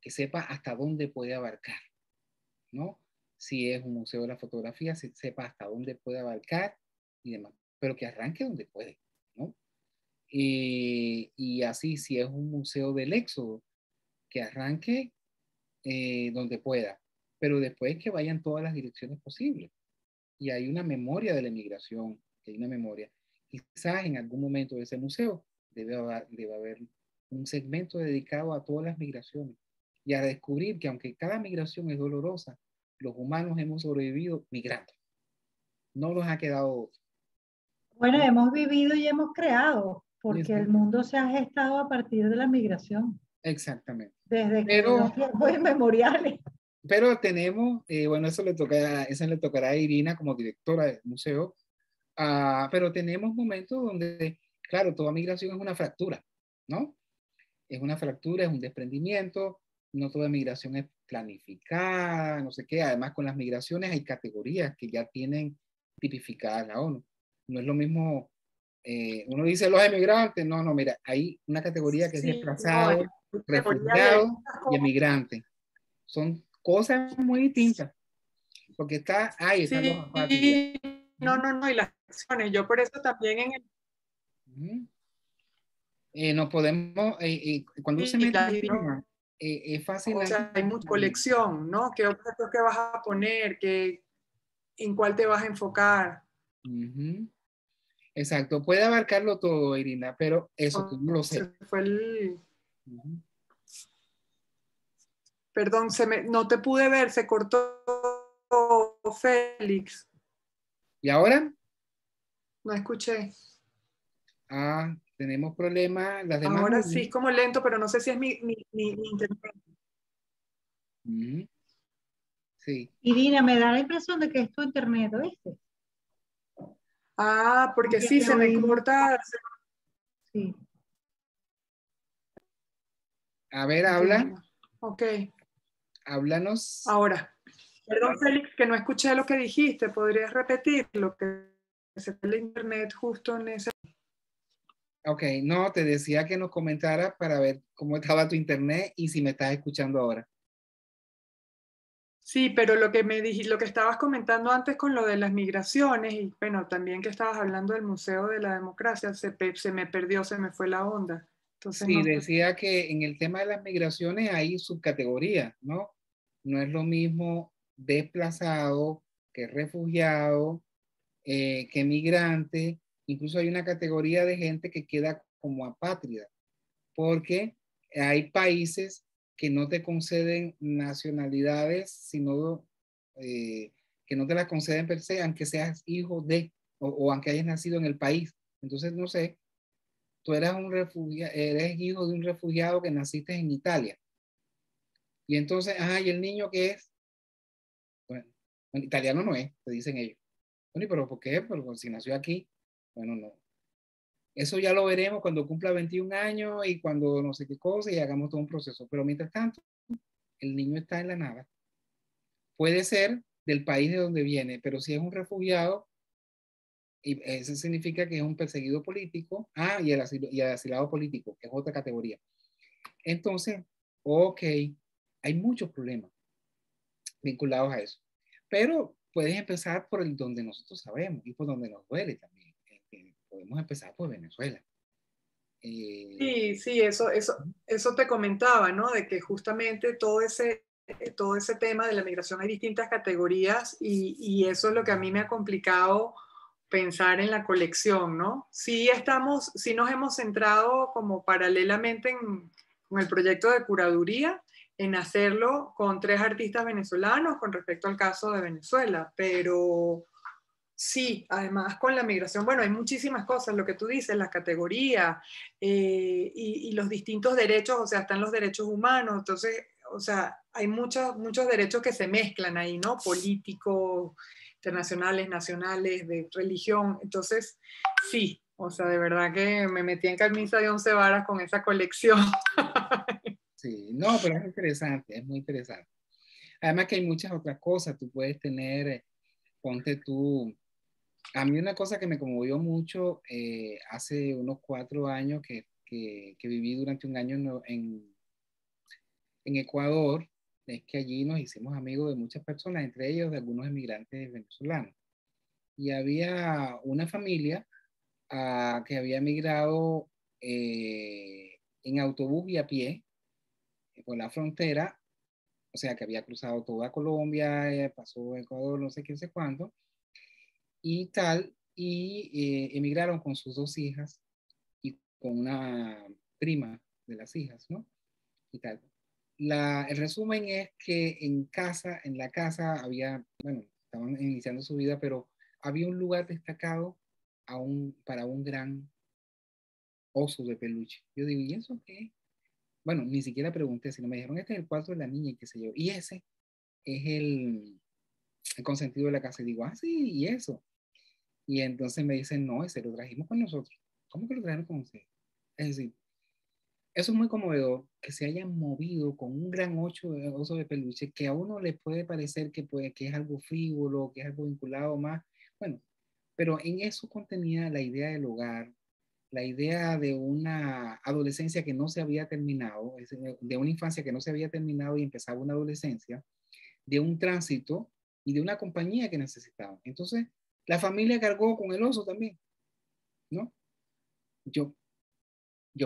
que sepa hasta dónde puede abarcar, ¿no? Si es un museo de la fotografía, sepa hasta dónde puede abarcar y demás, pero que arranque donde puede, ¿no? Y así, si es un museo del éxodo, que arranque donde pueda, pero después que vayan todas las direcciones posibles. Y hay una memoria de la emigración, hay una memoria. Quizás en algún momento de ese museo debe haber un segmento dedicado a todas las migraciones y a descubrir que aunque cada migración es dolorosa, los humanos hemos sobrevivido migrando. No nos ha quedado... Bueno, hemos vivido y hemos creado, porque el mundo se ha gestado a partir de la migración. Exactamente. Desde que los tiempos inmemoriales. Pero tenemos, bueno, eso le tocará a Irina como directora del museo, pero tenemos momentos donde, claro, toda migración es una fractura, ¿no? Es una fractura, es un desprendimiento, no toda migración es planificada, no sé qué. Además, con las migraciones hay categorías que ya tienen tipificadas la ONU. No es lo mismo, uno dice los emigrantes, no, mira, hay una categoría que es desplazado, refugiado y emigrante. Son cosas muy distintas. porque está, ahí están los apátridas. Sí, no, y las acciones. Yo por eso también en el... No podemos, cuando se mete en el tema, es fácil. O sea, hay mucha colección, ¿no? ¿Qué objetos que vas a poner? ¿En cuál te vas a enfocar? Exacto, puede abarcarlo todo, Irina, pero eso que no lo sé. Fue Perdón, no te pude ver, se cortó Félix. ¿Y ahora? No escuché. Tenemos problemas. Las demás ahora sí, es como lento, pero no sé si es mi internet. Sí. Irina, me da la impresión de que es tu internet, ¿oíste? Porque sí, se me corta. Sí. A ver, habla. Ok. Háblanos. Ahora. Perdón, Félix, que no escuché lo que dijiste. ¿Podrías repetir lo que se fue el internet justo en ese? Ok, no, te decía que nos comentara para ver cómo estaba tu internet y si me estás escuchando ahora. Sí, pero lo que lo que estabas comentando antes con lo de las migraciones y bueno, también que estabas hablando del Museo de la Democracia, se me perdió, se me fue la onda. Entonces, sí, decía que en el tema de las migraciones hay subcategorías, ¿no? No es lo mismo desplazado que refugiado, que migrante. Incluso hay una categoría de gente que queda como apátrida, porque hay países que no te conceden nacionalidades, sino que no te las conceden per se, aunque seas hijo de, o aunque hayas nacido en el país. Entonces, no sé, tú eres eres hijo de un refugiado que naciste en Italia. Y entonces, ¿y el niño qué es? Bueno, italiano no es, te dicen ellos. Bueno, ¿pero por qué? Porque si nació aquí, bueno, no. Eso ya lo veremos cuando cumpla 21 años y cuando no sé qué cosa y hagamos todo un proceso. Pero mientras tanto, el niño está en la nada. Puede ser del país de donde viene, pero si es un refugiado, y eso significa que es un perseguido político, y el asilado político, que es otra categoría. Entonces, ok, hay muchos problemas vinculados a eso. Pero puedes empezar por el donde nosotros sabemos y por donde nos duele también. Podemos empezar por Venezuela. Sí, eso te comentaba, ¿no? De que justamente todo ese tema de la migración hay distintas categorías y eso es lo que a mí me ha complicado pensar en la colección, ¿no? Sí nos hemos centrado como paralelamente con el proyecto de curaduría en hacerlo con 3 artistas venezolanos con respecto al caso de Venezuela, pero sí, además con la migración, bueno, hay muchísimas cosas, lo que tú dices, la categoría y los distintos derechos, o sea, están los derechos humanos, entonces, o sea, hay muchos derechos que se mezclan ahí, ¿no? Políticos, internacionales, nacionales, de religión, entonces, sí, o sea, de verdad que me metí en camisa de 11 varas con esa colección. Sí, no, pero es interesante, es muy interesante. Además que hay muchas otras cosas, tú puedes tener, ponte tú, a mí una cosa que me conmovió mucho hace unos 4 años que viví durante un año en Ecuador, es que allí nos hicimos amigos de muchas personas, entre ellos de algunos emigrantes venezolanos. Y había una familia que había migrado en autobús y a pie por la frontera, o sea, que había cruzado toda Colombia, pasó Ecuador, no sé qué, no sé cuánto, y tal, y emigraron con sus 2 hijas y con una prima de las hijas, ¿no? Y tal. El resumen es que en la casa había, bueno, estaban iniciando su vida, pero había un lugar destacado para un gran oso de peluche. Yo digo, ¿y eso qué? Bueno, ni siquiera pregunté, sino me dijeron, este es el cuarto de la niña y qué sé yo. Y ese es el consentido de la casa. Y digo, sí, y eso. Y entonces me dicen, no, ese lo trajimos con nosotros. ¿Cómo que lo trajeron con ustedes? Es decir, eso es muy conmovedor, que se hayan movido con un gran oso de peluche, que a uno le puede parecer que es algo frívolo, que es algo vinculado más, bueno, pero en eso contenía la idea del hogar, la idea de una adolescencia que no se había terminado, de una infancia que no se había terminado y empezaba una adolescencia, de un tránsito y de una compañía que necesitaban. Entonces, la familia cargó con el oso también, ¿no? Yo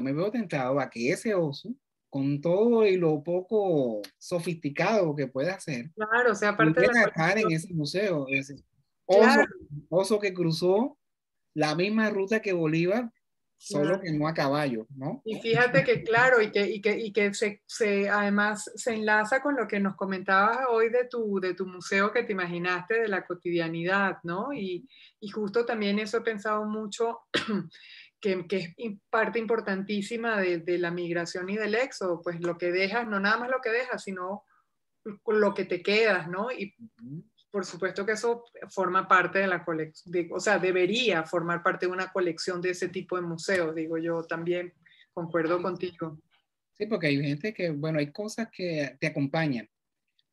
me veo tentado a que ese oso, con todo y lo poco sofisticado que puede hacer, Claro, o sea, aparte de la pudiera estar en colección. ese museo. Ese Claro. oso que cruzó la misma ruta que Bolívar, solo Claro. que no a caballo, ¿no? Y fíjate que, claro, y que además se enlaza con lo que nos comentabas hoy de tu museo que te imaginaste de la cotidianidad, ¿no? Y justo también eso he pensado mucho, que es parte importantísima de la migración y del éxodo, pues lo que dejas, no nada más lo que dejas, sino lo que te quedas, ¿no? Y por supuesto que eso forma parte de la colección, o sea, debería formar parte de una colección de ese tipo de museos, digo yo también, concuerdo contigo. Sí, porque hay gente que, bueno, hay cosas que te acompañan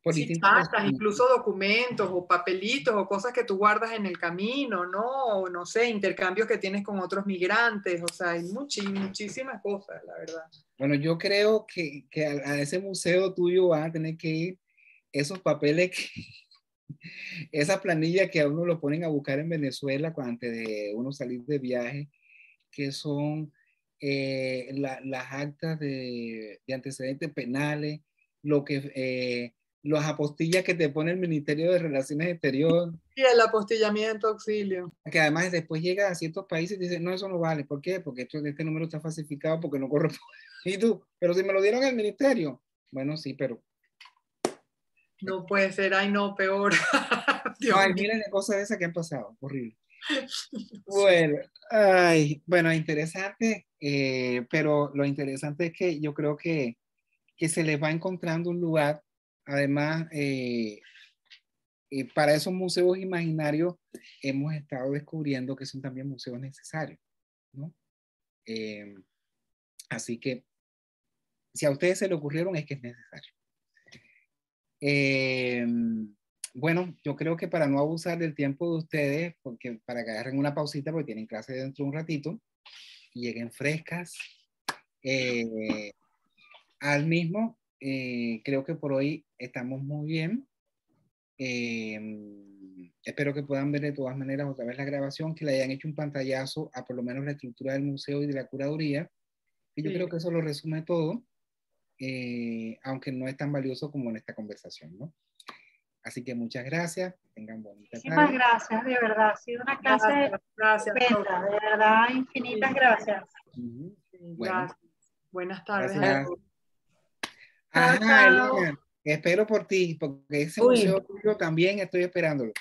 por Sí, distintas razones. incluso documentos o papelitos o cosas que tú guardas en el camino, ¿no? O no sé, intercambios que tienes con otros migrantes, o sea, hay muchísimas cosas, la verdad. Bueno, yo creo que a ese museo tuyo van a tener que ir esos papeles, esa planilla que a uno lo ponen a buscar en Venezuela antes de uno salir de viaje, que son las actas de antecedentes penales, las apostillas que te pone el Ministerio de Relaciones Exteriores. Y el apostillamiento, auxilio. Que además después llega a ciertos países y dice, no, eso no vale. ¿Por qué? Porque este número está falsificado porque no corresponde. Y tú, pero si me lo dieron al ministerio. Bueno, sí, pero... No puede ser, ay no, peor. No, hay miles de cosas de esas que han pasado, horrible. Bueno, bueno, interesante, pero lo interesante es que yo creo que se les va encontrando un lugar. Además, para esos museos imaginarios hemos estado descubriendo que son también museos necesarios, ¿no? Así que si a ustedes se le ocurrieron es que es necesario. Bueno, yo creo que para no abusar del tiempo de ustedes, porque para que agarren una pausita porque tienen clase dentro de un ratito y lleguen frescas al mismo, creo que por hoy estamos muy bien. Espero que puedan ver de todas maneras otra vez la grabación, que le hayan hecho un pantallazo a por lo menos la estructura del museo y de la curaduría, y yo creo que eso lo resume todo, aunque no es tan valioso como en esta conversación, ¿no? Así que muchas gracias, tengan bonita tarde. Muchísimas gracias, de verdad, ha sido una clase estupenda, de verdad, infinitas gracias. Sí, bueno, gracias. Buenas tardes. Gracias. Chao, Ajá, chao. Elena, espero por ti, porque ese museo tuyo también estoy esperándolo.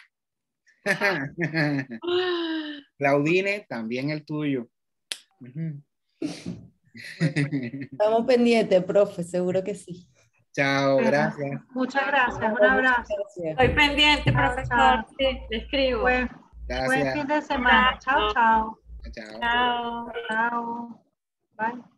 Claudine, también el tuyo. Estamos pendientes, profe, seguro que sí. Chao, gracias. Muchas gracias, un abrazo. Estoy pendiente, profesor. Sí, le escribo. Buen fin de semana. Chao, chao. Chao. Chao. Chao. Bye.